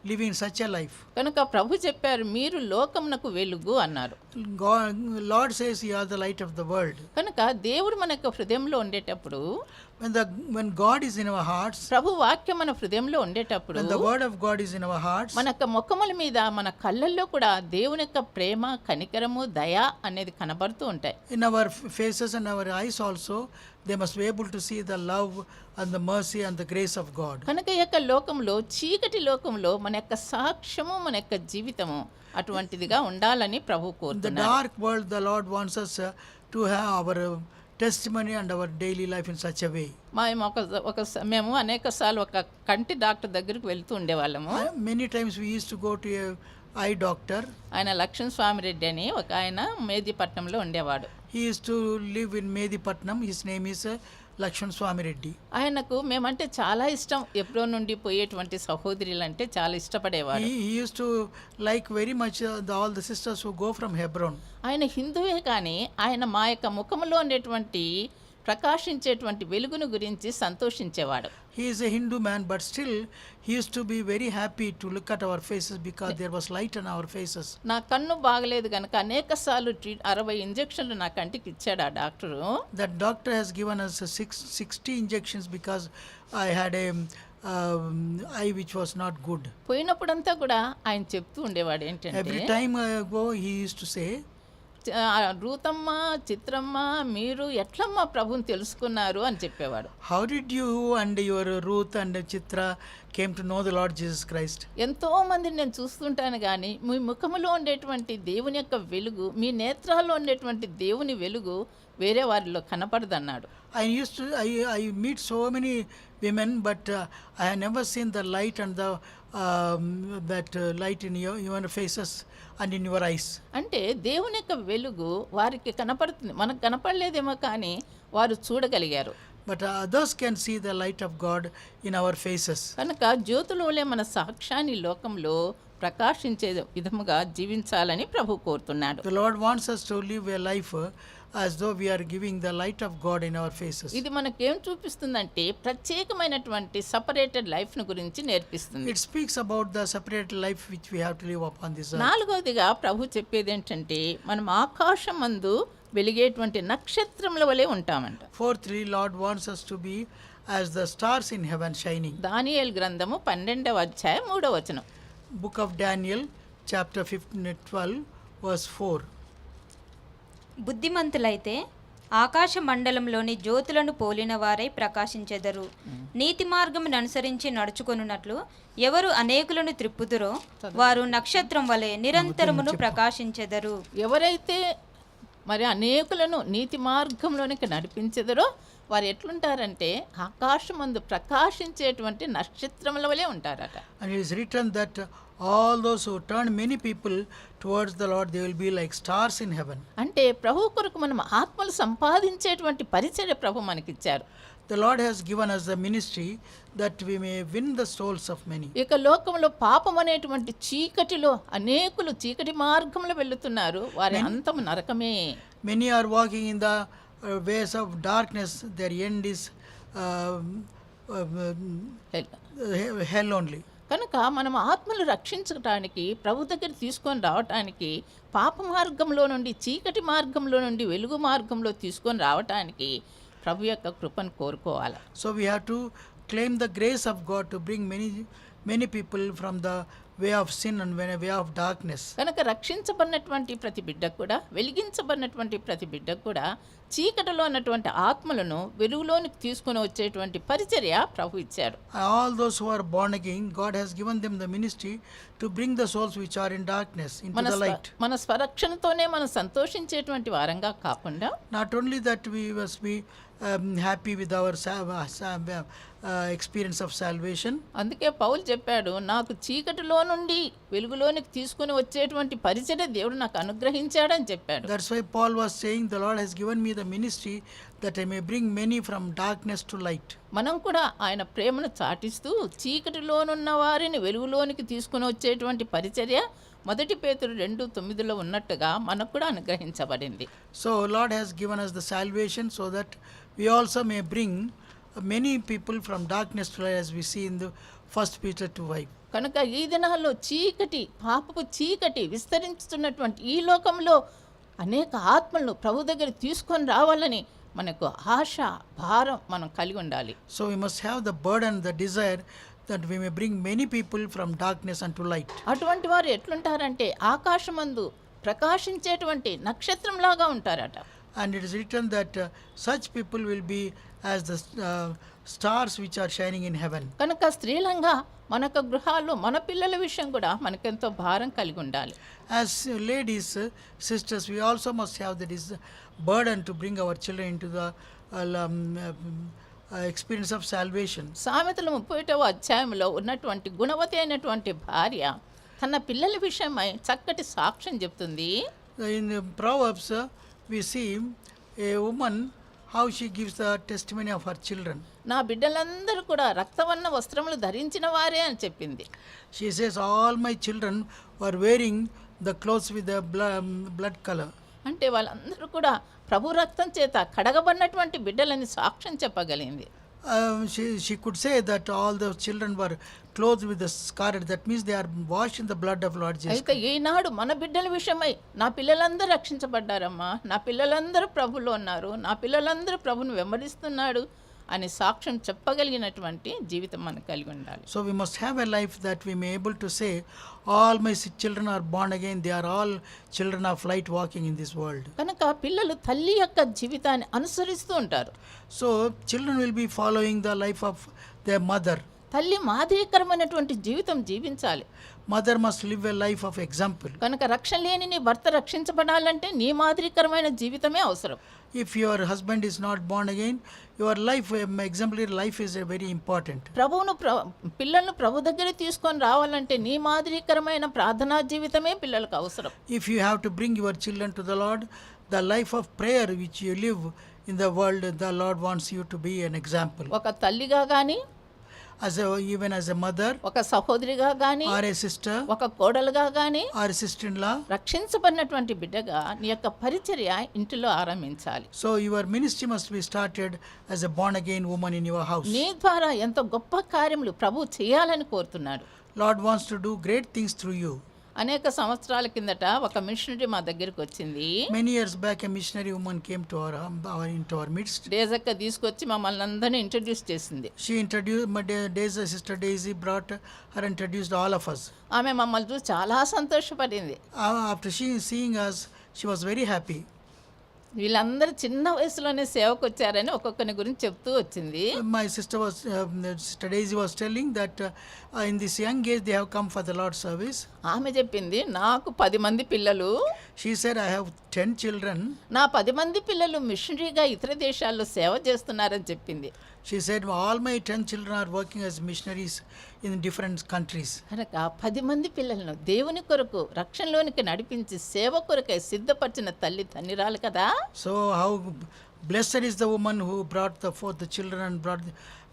living such a life. కనుక ప్రభు చెప్పారు మీరు లోకమునకు వెలుగు అన్నారు. Lord says you are the light of the world. కనుక దేవుడు మన యొక్క హృదయంలో ఉండేటప్పుడు, When God is in our hearts, ప్రభు వాక్యం మన హృదయంలో ఉండేటప్పుడు, when the word of God is in our hearts, మన యొక్క ముఖముల మీద మన కళ్ళల్లో కూడా దేవుని యొక్క ప్రేమ కనికరము దయ అనేది కనబడుతూ ఉంటాయి. in our faces and our eyes also, they must be able to see the love and the mercy and the grace of God. కనుక ఈ యొక్క లోకంలో చీకటి లోకంలో మన యొక్క సాక్ష్యము మన యొక్క జీవితము అటువంటిదిగా ఉండాలని ప్రభు In the కోరుతున్నారు. dark world, the Lord wants us to have our testimony and our daily life in such a way. మేము అనేక సార్లు ఒక కంటి డాక్టర్ దగ్గరికి వెళ్తూ ఉండేవాళ్ళము. Many times we used to go to a eye doctor. ఆయన లక్ష్మణ స్వామి రెడ్డి అని ఒక ఆయన మేదీపట్నంలో ఉండేవాడు. He used to live in Medipatnam. His name is Lakshman Swami Reddy. ఆయనకు మేమంటే చాలా ఇష్టం. ఎప్పుడో నుండి పోయేటువంటి సహోదరులు అంటే చాలా ఇష్టపడేవాడు. He used to like very much all the sisters who go from Hebron. ఆయన హిందువే కానీ ఆయన మా యొక్క ముఖంలో ఉండేటువంటి ప్రకాశించేటువంటి వెలుగును గురించి సంతోషించేవాడు. He is a Hindu man, but still he used to be very happy to look at our faces because there was light on our faces. నా కన్ను బాగలేదు కనుక అనేక సార్లు 60 ఇంజెక్షన్లు నా కంటికి ఇచ్చాడు ఆ doctor. That doctor has given us 60 injections because I had a eye which was not good. పోయినప్పుడంతా కూడా ఆయన చెప్తూ ఉండేవాడు ఏంటంటే, Every time I go, he used to say, Ruthamma, చిత్రమ్మ, మీరు ఎట్లమ్మా ప్రభుని తెలుసుకున్నారు అని చెప్పేవాడు. How did you and your Ruth and Chitra came to know the Lord Jesus Christ? ఎంతో మందిని నేను చూస్తుంటాను కానీ మీ ముఖములో ఉండేటువంటి దేవుని యొక్క వెలుగు, మీ నేత్రాల్లో ఉండేటువంటి దేవుని వెలుగు వేరే వారిలో కనపడదన్నాడు. I meet so many women, but I have never seen the light and the that light in your faces and in your eyes. అంటే దేవుని యొక్క వెలుగు వారికి కనపడుతుంది, మనకు కనపడలేదేమో కానీ వారు చూడగలిగారు. But others can see the light of God in our faces. కనుక జ్యోతుల వలె మన సాక్ష్యాన్ని లోకంలో ప్రకాశించే విధముగా జీవించాలని ప్రభు కోరుతున్నాడు. The Lord wants us to live a life as though we are giving the light of God in our faces. ఇది మనకేం చూపిస్తుందంటే ప్రత్యేకమైనటువంటి సపరేటెడ్ లైఫ్ను గురించి నేర్పిస్తుంది. It speaks about the separated life which we have to live upon this earth. నాలుగవదిగా ప్రభు చెప్పేది ఏంటంటే మనం ఆకాశమందు వెలిగేటువంటి నక్షత్రముల వలె ఉంటామంట. Fourthly, Lord wants us to be as the stars in heaven shining. దానియేలు గ్రంథము 12వ అధ్యాయం 3వ వచనం. Book of Daniel, chapter 12, verse 4. బుద్ధిమంతులైతే ఆకాశ మండలంలోని జ్యోతులను పోలిన వారై ప్రకాశించెదరు. నీతి మార్గమును అనుసరించి నడుచుకొనున్నట్లు ఎవరు అనేకులను త్రిప్పుదురో వారు నక్షత్రం వలె నిరంతరమును ప్రకాశించెదరు. ఎవరైతే మరి అనేకులను నీతి మార్గంలోనికి నడిపించెదరో వారు ఎట్లుంటారంటే ఆకాశమందు ప్రకాశించేటువంటి నక్షత్రముల వలె ఉంటారట. And it is written that all those who turn many people towards the Lord, they will be like stars in heaven. అంటే ప్రభు కొరకు మనం ఆత్మలు సంపాదించేటువంటి పరిచర్య ప్రభు మనకిచ్చారు. The Lord has given us the ministry that we may win the souls of many. ఇక లోకంలో పాపం అనేటువంటి చీకటిలో అనేకులు చీకటి మార్గంలో వెళ్తున్నారు, వారి అంతము నరకమే. Many are walking in the ways of darkness, their end is hell only. కనుక మనం ఆత్మలు రక్షించడానికి ప్రభు దగ్గర తీసుకొని రావటానికి పాప మార్గంలో నుండి చీకటి మార్గంలో నుండి వెలుగు మార్గంలో తీసుకొని రావటానికి ప్రభు యొక్క కృపను కోరుకోవాలి. So we have to claim the grace of God to bring many people from the way of sin and way of darkness. కనుక రక్షించబడినటువంటి ప్రతి బిడ్డకు కూడా, వెలిగించబడినటువంటి ప్రతి బిడ్డకు కూడా చీకటిలో ఉన్నటువంటి ఆత్మలను వెలుగులోనికి తీసుకుని వచ్చేటువంటి పరిచర్య ప్రభు ఇచ్చాడు. All those who are born again, God has given them the ministry to bring the souls which are in darkness into the light. మన స్వరక్షణతోనే మనం సంతోషించేటువంటి వారంగా కాకుండా, Not only that we must be happy with our experience of salvation. అందుకే పౌలు చెప్పాడు, నాకు చీకటిలో నుండి వెలుగులోనికి తీసుకుని వచ్చేటువంటి పరిచర్య దేవుడు నాకు అనుగ్రహించాడని చెప్పాడు. That's why Paul was saying, the Lord has given me the ministry that I may bring many from darkness to light. మనం కూడా ఆయన ప్రేమను చాటిస్తూ చీకటిలోనున్న వారిని వెలుగులోనికి తీసుకుని వచ్చేటువంటి పరిచర్య 1 పేతురు 2:9 ఉన్నట్టుగా మనకు కూడా అనుగ్రహించబడింది. So Lord has given us the salvation so that we also may bring many people from darkness to light, as we see in the 1 Peter 2:5. కనుక ఈ దినాల్లో చీకటి, పాపపు చీకటి విస్తరించుతున్నటువంటి ఈ లోకంలో అనేక ఆత్మలను ప్రభు దగ్గర తీసుకొని రావాలని మనకు ఆశ, భారం మనం కలిగి ఉండాలి. So we must have the burden, the desire that we may bring many people from darkness unto light. అటువంటి వారు ఎట్లుంటారంటే ఆకాశమందు ప్రకాశించేటువంటి నక్షత్రంలాగా ఉంటారట. And it is written that such people will be as the stars which are shining in heaven. కనుక స్త్రీలంగా మన యొక్క గృహాల్లో మన పిల్లల విషయం కూడా మనకెంతో భారం కలిగి ఉండాలి. As ladies, sisters, we also must have the burden to bring our children into the experience of salvation. సామెతల 31వ అధ్యాయంలో ఉన్నటువంటి గుణవతి అయినటువంటి భార్య తన పిల్లల విషయమై చక్కటి సాక్ష్యం చెప్తుంది. In the Proverbs, we see a woman how she gives the testimony of her children. నా బిడ్డలందరూ కూడా రక్తవర్ణ వస్త్రములు ధరించిన వారే అని చెప్పింది. She says, all my children were wearing the clothes with the blood color. అంటే వాళ్ళందరూ కూడా ప్రభు రక్తం చేత కడగబడినటువంటి బిడ్డలని సాక్ష్యం చెప్పగలిగింది. She could say that all the children were clothed with the scarlet. That means they are washed in the blood of Lord Jesus. అయితే ఈనాడు మన బిడ్డల విషయమై నా పిల్లలందరూ రక్షించబడ్డారమ్మా, నా పిల్లలందరూ ప్రభులో ఉన్నారు, నా పిల్లలందరూ ప్రభుని వెంబడిస్తున్నాడు అని సాక్ష్యం చెప్పగలిగినటువంటి జీవితం మనకు కలిగి ఉండాలి. So we must have a life that we may able to say, all my children are born again, they are all children of light walking in this world. కనుక పిల్లలు తల్లి యొక్క జీవితాన్ని అనుసరిస్తూ ఉంటారు. So children will be following the life of their mother. తల్లి మాదిరికరమైనటువంటి జీవితం జీవించాలి. Mother must live a life of example. కనుక రక్షణ లేని నీ భర్త రక్షించబడాలంటే నీ మాదిరికరమైన జీవితమే అవసరం. If your husband is not born again, your life, exemplary life is very important. పిల్లలను ప్రభు దగ్గర తీసుకొని రావాలంటే నీ మాదిరికరమైన ప్రార్థనా జీవితమే పిల్లలకు అవసరం. If you have to bring your children to the Lord, the life of prayer which you live in the world, the Lord wants you to be an example. ఒక తల్లిగా గాని, even as a mother, ఒక సహోదరిగా గాని, or a sister, ఒక కోడలుగా గాని, or a sister-in-law, రక్షించబడినటువంటి బిడ్డగా నీ యొక్క పరిచర్య ఇంటిలో ఆరంభించాలి. So your ministry must be started as a born again woman in your house. నీ ద్వారా ఎంతో గొప్ప కార్యములు ప్రభు చేయాలని కోరుతున్నాడు. Lord wants to do great things through you. అనేక సంవత్సరాల కిందట ఒక మిషనరీ మా దగ్గరికి వచ్చింది. Many years back a missionary woman came to into our midst. డేజక్క తీసుకొచ్చి మమ్మల్ని అందరినీ ఇంట్రడ్యూస్ చేసింది. She introduced sister Daisy, brought her, introduced all of us. ఆమె మమ్మల్ని చూసి చాలా సంతోషపడింది. After seeing us, she was very happy. వీళ్ళందరూ చిన్న వయసులోనే సేవకు వచ్చారని ఒక్కొక్కరి గురించి చెప్తూ వచ్చింది. My sister Daisy was telling that in this young age they have come for the Lord's service. ఆమె చెప్పింది, నాకు 10 మంది పిల్లలు. She said, I have 10 children. నా 10 మంది పిల్లలు మిషనరీగా ఇతర దేశాల్లో సేవ చేస్తున్నారని చెప్పింది. She said, all my 10 children are working as missionaries in different countries. కనుక 10 మంది పిల్లలను దేవుని కొరకు రక్షణలోనికి నడిపించి సేవ కొరకై సిద్ధపరిచిన తల్లి ధన్యురాలు కదా. So how blessed is the woman who brought forth the children and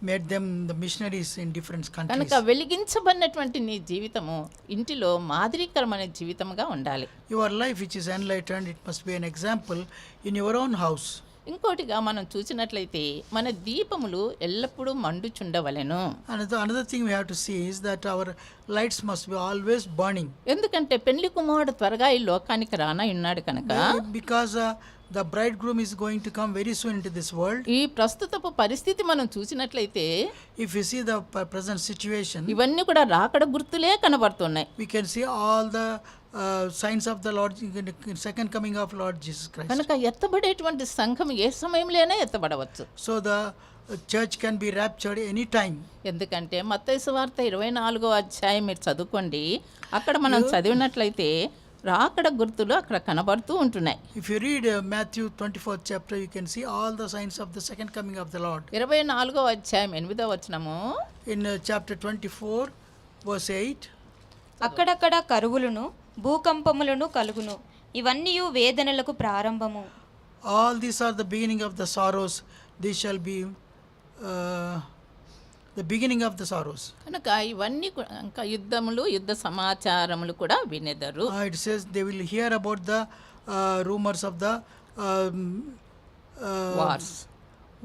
made them the missionaries in different countries. కనుక వెలిగించబడినటువంటి నీ జీవితము ఇంటిలో మాదిరికరమైన జీవితంగా ఉండాలి. Your life which is enlightened, it must be an example in your own house. ఇంకోటిగా మనం చూసినట్లయితే మన దీపములు ఎల్లప్పుడూ మండుచుండవలెను. Another thing we have to see is that our lights must be always burning. ఎందుకంటే పెళ్లి కుమారుడు త్వరగా ఈ లోకానికి రానయున్నాడు కనుక. Because the bridegroom is going to come very soon into this world. ఈ ప్రస్తుతపు పరిస్థితి మనం చూసినట్లయితే, if you see the present situation, ఇవన్నీ కూడా రాకడ గుర్తులే కనబడుతున్నాయి. we can see all the signs of the Lord, second coming of Lord Jesus Christ. కనుక ఎత్తబడేటువంటి సంఘం ఏ సమయంలోనే ఎత్తబడవచ్చు. So the church can be raptured any time. ఎందుకంటే మత్తయి సువార్త 24వ అధ్యాయం మీరు చదువుకోండి. అక్కడ మనం చదివినట్లయితే రాకడ గుర్తులు అక్కడ కనబడుతూ ఉంటున్నాయి. If you read Matthew 24th chapter, you can see all the signs of the second coming of the Lord. 24వ అధ్యాయం 8వ వచనము. In chapter 24 verse 8, అక్కడక్కడ కరువులను భూకంపములను కలుగును, ఇవన్నీ వేదనలకు ప్రారంభము. all these are the beginning of the sorrows. These shall be the beginning of the sorrows. కనుక ఇవన్నీ ఇంకా యుద్ధములు, యుద్ధ సమాచారములు కూడా వినెదరు. It says they will hear about the rumors of the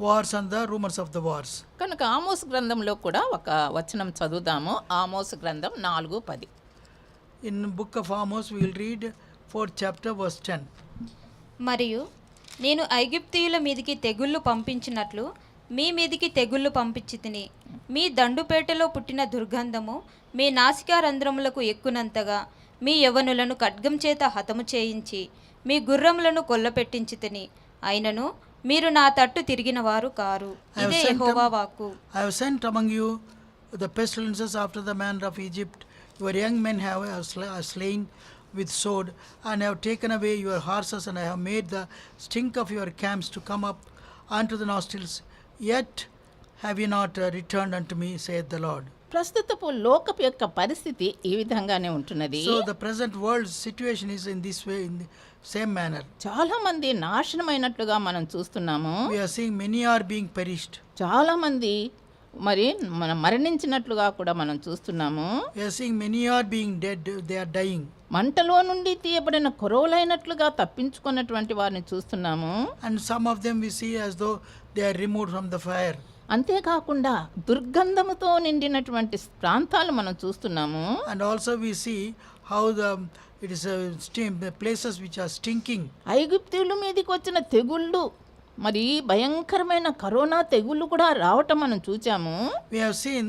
wars and the rumors of the wars. కనుక ఆమోస్ గ్రంథంలో కూడా ఒక వచనం చదువుదాము. ఆమోస్ గ్రంథం 4:10. In book of Amos we will read 4th chapter verse 10. మరియు నేను ఐగుప్తీయుల మీదికి తెగుళ్ళు పంపించినట్లు మీ మీదికి తెగుళ్ళు పంపించితిని. మీ దండుపేటలో పుట్టిన దుర్గంధము మీ నాసికా రంధ్రములకు ఎక్కునంతగా మీ యవ్వనులను ఖడ్గం చేత హతము చేయించి మీ గుర్రములను కొల్లపెట్టించితిని. అయినను మీరు నా తట్టు తిరిగిన వారు కారు. ఇదే యెహోవా వాక్కు. I have sent among you the pestilences after the manner of Egypt. Your young men have slain with sword, and have taken away your horses, and I have made the stink of your camps to come up unto the nostrils. Yet have you not returned unto me, saith the Lord. ప్రస్తుతపు లోకపు యొక్క పరిస్థితి ఈ విధంగానే ఉంటున్నది. So the present world situation is in this way, in the same manner. చాలా మంది నాశనమైనట్లుగా మనం చూస్తున్నాము. We are seeing many are being perished. చాలా మంది మనం మరణించినట్లుగా కూడా మనం చూస్తున్నాము. We are seeing many are being dead, they are dying. మంటలో నుండి తీయబడిన కొరవులైనట్లుగా తప్పించుకున్నటువంటి వారిని చూస్తున్నాము. And some of them we see as though they are removed from the fire. అంతేకాకుండా దుర్గంధముతో నిండినటువంటి ప్రాంతాలు మనం చూస్తున్నాము. And also we see how it is places which are stinking. ఐగుప్తీయుల మీదకి వచ్చిన తెగుళ్ళు మరి భయంకరమైన కరోనా తెగుళ్ళు కూడా రావటం మనం చూచాము. We have seen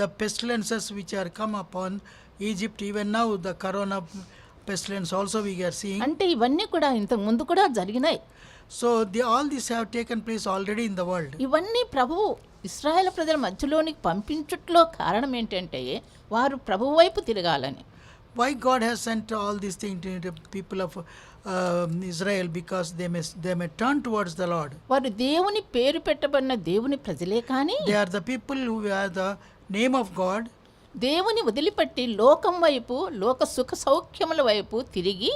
the pestilences which are come upon Egypt. Even now the corona pestilence also we are seeing. అంటే ఇవన్నీ కూడా ఇంతకు ముందు కూడా జరిగినాయి. So all these have taken place already in the world. ఇవన్నీ ప్రభువు ఇశ్రాయేల్ ప్రజల మధ్యలోనికి పంపించుట్లో కారణం ఏంటంటే వారు ప్రభువు వైపు తిరగాలని. Why God has sent all these things to the people of Israel? Because they may turn towards the Lord. వారు దేవుని పేరు పెట్టబడిన దేవుని ప్రజలే కానీ They are the people who have the name of God. దేవుని వదిలిపెట్టి లోకం వైపు లోక సుఖ సౌఖ్యముల వైపు తిరిగి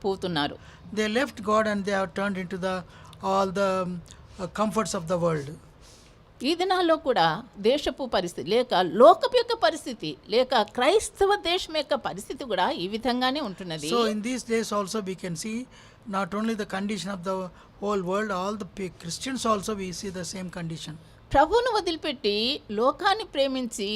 పోతున్నారు. They left God and they have turned into all the comforts of the world. ఈ దినాల్లో కూడా దేశపు పరిస్థితి లేక లోకపు యొక్క పరిస్థితి లేక క్రైస్తవ దేశం యొక్క పరిస్థితి కూడా ఈ విధంగానే ఉంటున్నది. So in these days also we can see not only the condition of the whole world, all the Christians also we see the same condition. ప్రభువును వదిలిపెట్టి లోకాన్ని ప్రేమించి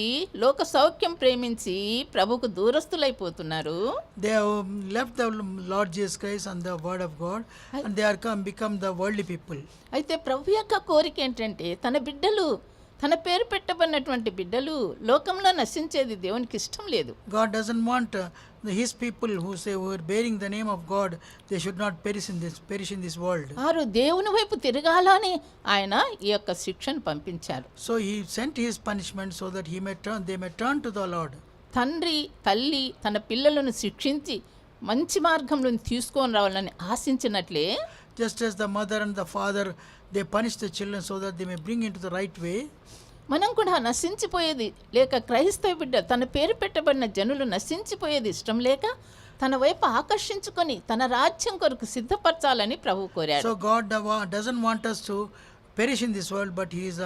లోక సౌఖ్యం ప్రేమించి ప్రభుకు దూరస్తులైపోతున్నారు. They have left the Lord Jesus Christ and the word of God and they are become the worldly people. అయితే ప్రభు యొక్క కోరిక ఏంటంటే తన బిడ్డలు తన పేరు పెట్టబడినటువంటి బిడ్డలు లోకంలో నశించేది దేవునికి ఇష్టం లేదు. God doesn't want his people who are bearing the name of God, they should not perish in this world. వారు దేవుని వైపు తిరగాలని ఆయన ఈ యొక్క శిక్షను పంపించారు. So he sent his punishment so that they may turn to the Lord. తండ్రి తల్లి తన పిల్లలను శిక్షించి మంచి మార్గంలో తీసుకొని రావాలని ఆశించినట్లే Just as the mother and the father, they punish the children so that they may bring into the right way. మనం కూడా నశించిపోయేది లేక క్రైస్తవ బిడ్డ తన పేరు పెట్టబడిన జనులు నశించిపోయేది ఇష్టం లేక తన వైపు ఆకర్షించుకొని తన రాజ్యం కొరకు సిద్ధపరచాలని ప్రభువు కోరాడు. So God doesn't want us to perish in this world, but he is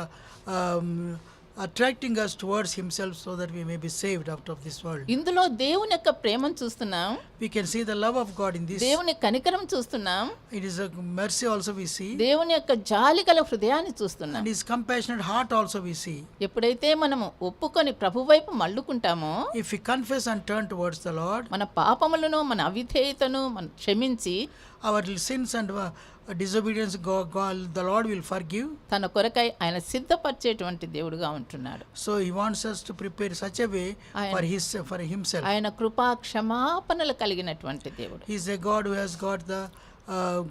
attracting us towards himself so that we may be saved out of this world. ఇందులో దేవుని యొక్క ప్రేమను చూస్తున్నాం. We can see the love of God in this. దేవుని కనికరం చూస్తున్నాం. It is a mercy also we see. దేవుని యొక్క జాలిగల హృదయాన్ని చూస్తున్నాం. And his compassionate heart also we see. ఎప్పుడైతే మనము ఒప్పుకొని ప్రభు వైపు మళ్ళుకుంటామో If we confess and turn towards the Lord, మన పాపములను మన అవిధేయతను మనం క్షమించి our sins and disobedience, God, the Lord will forgive. తన కొరకై ఆయన సిద్ధపరిచేటువంటి దేవుడుగా ఉంటున్నాడు. So he wants us to prepare such a way for himself. ఆయన కృపా క్షమాపణలు కలిగినటువంటి దేవుడు. He is a God who has got the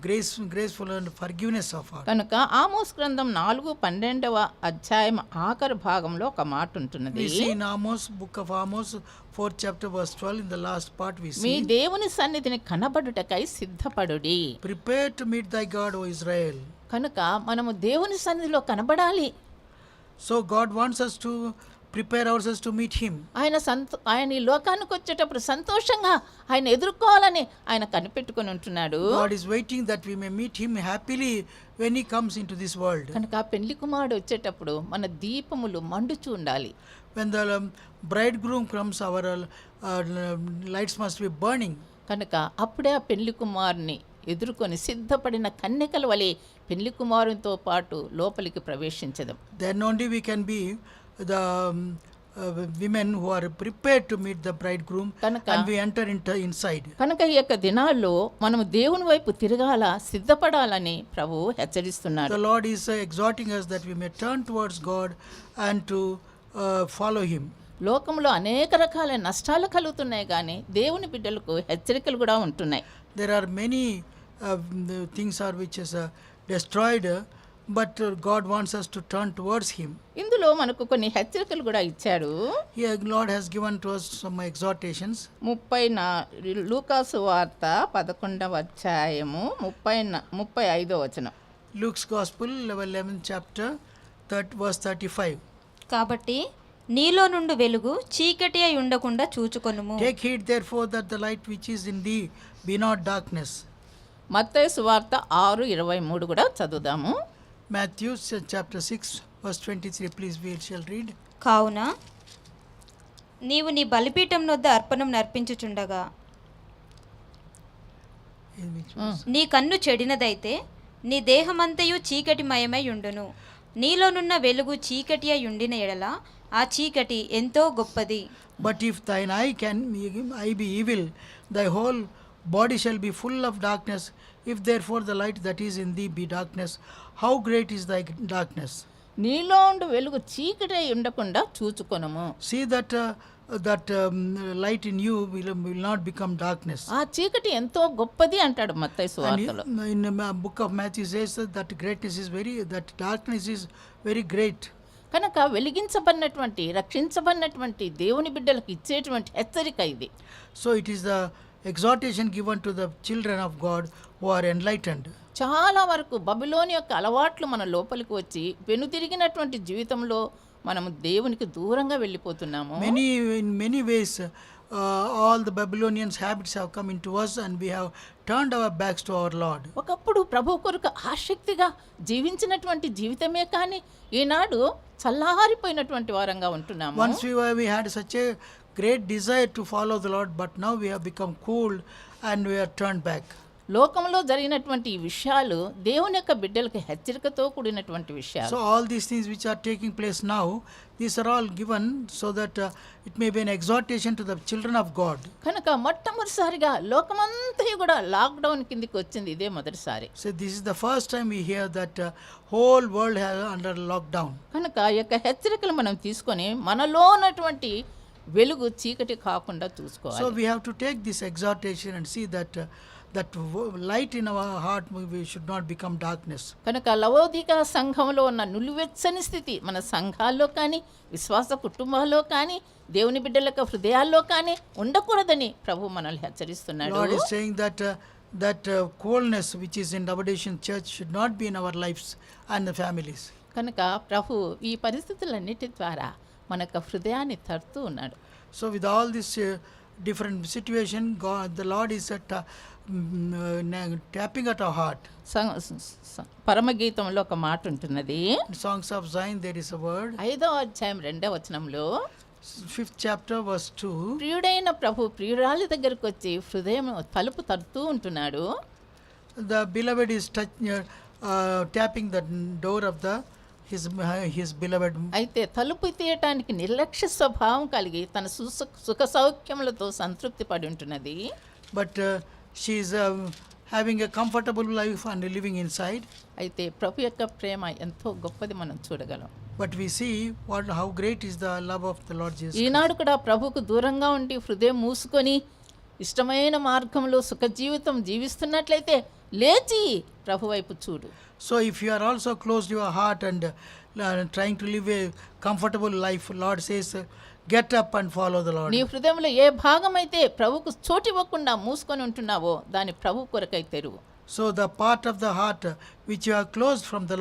graceful and forgiveness of heart. కనుక ఆమోస్ గ్రంథం 4:12 అధ్యాయం ఆఖరి భాగంలో ఒక మాట ఉంటున్నది. We see in Amos, book of Amos, 4th chapter verse 12, in the last part we me see, దేవుని సన్నిధిని కనబడుటకై సిద్ధపడుడి. prepare to meet thy God, O Israel. కనుక మనము దేవుని సన్నిధిలో కనబడాలి. So God wants us to prepare ourselves to meet him. ఆయన ఈ లోకానికి వచ్చేటప్పుడు సంతోషంగా ఆయన ఎదుర్కోవాలని ఆయన కనిపెట్టుకొని ఉంటున్నాడు. God is waiting that we may meet him happily when he comes into this world. కనుక ఆ పెళ్లి కుమారుడు వచ్చేటప్పుడు మన దీపములు మండుచూ ఉండాలి. When the bridegroom comes, our lights must be burning. కనుక అప్పుడే ఆ పెళ్లి కుమారుని ఎదుర్కొని సిద్ధపడిన కన్యకల వలె పెళ్లి కుమారునితో పాటు లోపలికి ప్రవేశించదాం. Then only we can be the women who are prepared to meet the bridegroom and we enter inside. కనుక ఈ యొక్క దినాల్లో మనము దేవుని వైపు తిరగాల సిద్ధపడాలని ప్రభువు హెచ్చరిస్తున్నాడు. The Lord is exhorting us that we may turn towards God and to follow him. లోకంలో అనేక రకాల నష్టాలు కలుగుతున్నాయి కానీ దేవుని బిడ్డలకు హెచ్చరికలు కూడా ఉంటున్నాయి. There are many things which is destroyed, but God wants us to turn towards him. ఇందులో మనకు కొన్ని హెచ్చరికలు కూడా ఇచ్చాడు. Here Lord has given to us some exhortations. లూకాసు వార్త 11వ అధ్యాయము 35వ వచనం. Luke's Gospel 11th chapter verse 35. కాబట్టి నీలో నుండి వెలుగు చీకటి అయి ఉండకుండా చూచుకొనుము. Take heed therefore that the light which is in thee be not darkness. మత్తయి సువార్త 6:23 కూడా చదువుదాము. Matthew chapter 6 verse 23, please we shall read. కావున నీవు నీ బలిపీఠం వద్ద అర్పణం నర్పించుచుండగా నీ కన్ను చెడినదైతే నీ దేహమంతయు చీకటిమయమై ఉండును. నీలోనున్న వెలుగు చీకటి అయి ఉండిన ఎడల ఆ చీకటి ఎంతో గొప్పది. But if thine eye be evil, thy whole body shall be full of darkness. If therefore the light that is in thee be darkness, how great is thy darkness? నీలో ఉండు వెలుగు చీకటై ఉండకుండా చూచుకొనము. See that light in you will not become darkness. ఆ చీకటి ఎంతో గొప్పది అంటాడు మత్తయి And సువార్తలో. in the book of Matthew says that darkness is very great. కనుక వెలిగించబడినటువంటి రక్షించబడినటువంటి దేవుని బిడ్డలకు ఇచ్చేటువంటి హెచ్చరిక ఇది. So it is the exhortation given to the children of God who are enlightened. చాలా వరకు బబిలోని యొక్క అలవాట్లు మన లోపలికి వచ్చి వెనుతిరిగినటువంటి జీవితంలో మనము దేవునికి దూరంగా వెళ్ళిపోతున్నాము. In many ways, all the Babylonians' habits have come into us, and we have turned our backs to our Lord. ఒకప్పుడు ప్రభు కొరకు ఆసక్తిగా జీవించినటువంటి జీవితమే కానీ ఈనాడు చల్లారిపోయినటువంటి వారంగా ఉంటున్నాము. Once we had such a great desire to follow the Lord, but now we have become cool and we are turned back. లోకంలో జరిగినటువంటి ఈ విషయాలు దేవుని యొక్క బిడ్డలకు హెచ్చరికతో కూడినటువంటి విషయాలు. So all these things which are taking place now, these are all given so that it may be an exhortation to the children of God. కనుక మొట్టమొదటిసారిగా లోకమంతా కూడా లాక్డౌన్ కిందికి వచ్చింది ఇదే మొదటిసారి. So this is the first time we hear that whole world has under lockdown. కనుక ఈ యొక్క హెచ్చరికలు మనం తీసుకొని మనలో ఉన్నటువంటి వెలుగు చీకటి కాకుండా చూసుకోవాలి. So we have to take this exhortation and see that light in our heart, we should not become darkness. కనుక లవోదిక సంఘంలో ఉన్న నులివెచ్చని స్థితి మన సంఘాల్లో కానీ విశ్వాస కుటుంబాల్లో కానీ దేవుని బిడ్డల యొక్క హృదయాల్లో కానీ ఉండకూడదని ప్రభు మనల్ని హెచ్చరిస్తున్నాడు. Lord is saying that coldness which is in Laodicean church should not be in our lives and the families. కనుక ప్రభు ఈ పరిస్థితులన్నిటి ద్వారా మన యొక్క హృదయాన్ని తడుతూ ఉన్నాడు. So with all this different situation, God, the Lord is tapping at our heart. పరమగీతంలో ఒక మాట ఉంటున్నది. In Songs of Zion there is a word. 5వ అధ్యాయం 2వ వచనంలో 5th chapter verse 2. ప్రియుడైన ప్రభు ప్రియురాలి దగ్గరకు వచ్చి హృదయం తలుపు తడుతూ ఉంటున్నాడు. The beloved is tapping the door of his beloved. అయితే తలుపు తీయటానికి నిర్లక్ష్య స్వభావం కలిగి తన సుఖ సౌఖ్యములతో సంతృప్తి పడి ఉంటున్నది. But she is having a comfortable life and living inside. అయితే ప్రభు యొక్క ప్రేమ ఎంతో గొప్పది మనం చూడగలం. But we see how great is the love of the Lord Jesus. ఈనాడు కూడా ప్రభుకు దూరంగా ఉండి హృదయం మూసుకొని ఇష్టమైన మార్గంలో సుఖ జీవితం జీవిస్తున్నట్లయితే లేచి ప్రభు వైపు చూడు. So if you are also closed your heart and trying to live a comfortable life, Lord says, get up and follow the Lord. నీ హృదయంలో ఏ భాగం అయితే ప్రభుకు చోటు ఇవ్వకుండా మూసుకొని ఉంటున్నావో దాని ప్రభు కొరకై తెరువు. So the part of the heart which you are closed from the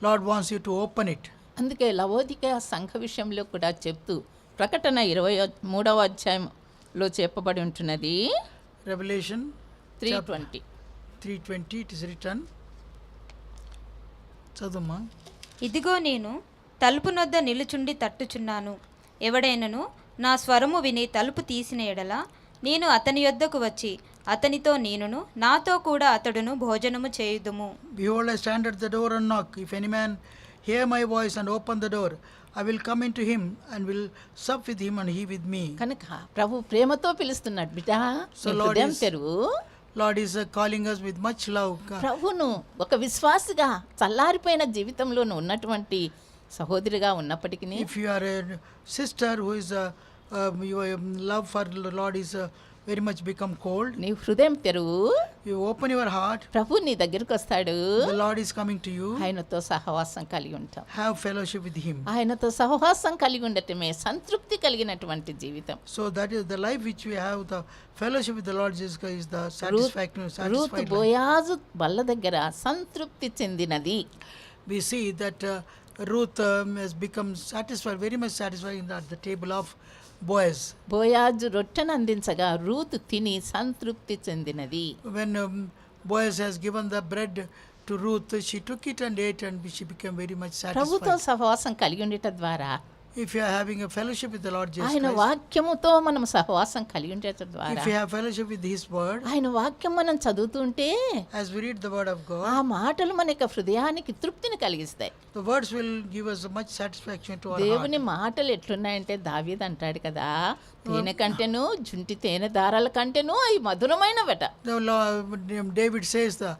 Lord wants you to open it. అందుకే లవోదిక సంఘ విషయంలో కూడా చెప్తూ ప్రకటన 23వ అధ్యాయంలో చెప్పబడి ఉంటున్నది. Revelation 3:20 it is written. చదువుమా. ఇదిగో నేను తలుపు నొద్ద నిలుచుండి తట్టుచున్నాను. ఎవడైనను నా స్వరము విని తలుపు తీసిన ఎడల నేను అతని యొద్దకు వచ్చి అతనితో నేనును నాతో కూడా అతడును భోజనము చేయుదుము. Behold, I stand at the door and knock. If any man hear my voice and open the door, I will come into him and will sup with him and he with me. కనుక ప్రభు ప్రేమతో పిలుస్తున్నాడు, బిడ్డా నీ హృదయం తెరువు. Lord is calling us with much love. ప్రభును ఒక విశ్వాసిగా చల్లారిపోయిన జీవితంలో ఉన్నటువంటి సహోదరిగా ఉన్నప్పటికీ, if you are a sister who is your love for the Lord is very much become cold, నీ హృదయం తెరువు. you open your heart, ప్రభు నీ దగ్గరికి వస్తాడు. the Lord is coming to you. ఆయనతో సహవాసం కలిగి ఉంటాం. Have fellowship with him. ఆయనతో సహవాసం కలిగి ఉండటమే సంతృప్తి కలిగినటువంటి జీవితం. So that is the life which we have, the fellowship with the Lord Jesus Christ is the Ruth satisfied life. బోయాజు బల్ల దగ్గర సంతృప్తి చెందినది. We see that Ruth has become satisfied, very much satisfied at the table of Boaz. బోయాజు రొట్టెను అందించగా రూతు తిని సంతృప్తి చెందినది. When Boaz has given the bread to Ruth, she took it and ate and she became very much ప్రభుతో satisfied. సహవాసం కలిగి ఉండటం ద్వారా If you are having a fellowship with the Lord Jesus ఆయన Christ, వాక్యముతో మనం సహవాసం కలిగి ఉండటం ద్వారా, if you have fellowship with His Word, ఆయన వాక్యం మనం చదువుతుంటే as we read the Word of God, ఆ మాటలు మన యొక్క హృదయానికి తృప్తిని కలిగిస్తాయి. the words will give us much satisfaction to our heart. దేవుని మాటలు ఎట్లున్నాయంటే దావీదు అంటాడు కదా, తేనె కంటేను జుంటి తేనె దారాల కంటేను అవి మధురమైనవట. David says the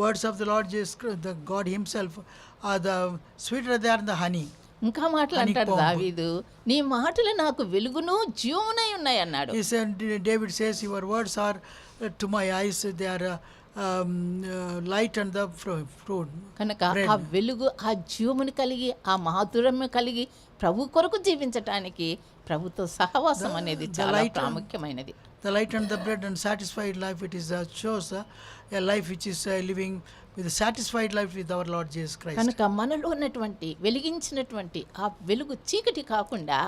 words of the Lord Jesus Christ, the God Himself, are the sweeter than the honey. ఇంకా మాటలు అంటాడు దావీదు, నీ మాటలు నాకు వెలుగును జీవమునై ఉన్నాయి అన్నాడు. He said, David says, your words are to my eyes, they are light and the fruit. కనుక ఆ వెలుగు, ఆ జీవమును కలిగి, ఆ మాధుర్యం కలిగి ప్రభు కొరకు జీవించటానికి ప్రభుతో సహవాసం అనేది చాలా ప్రాముఖ్యమైనది. The light and the bread and satisfied life, it is shows a life which is living with a satisfied life with our Lord Jesus Christ. కనుక మనలో ఉన్నటువంటి వెలిగించినటువంటి ఆ వెలుగు చీకటి కాకుండా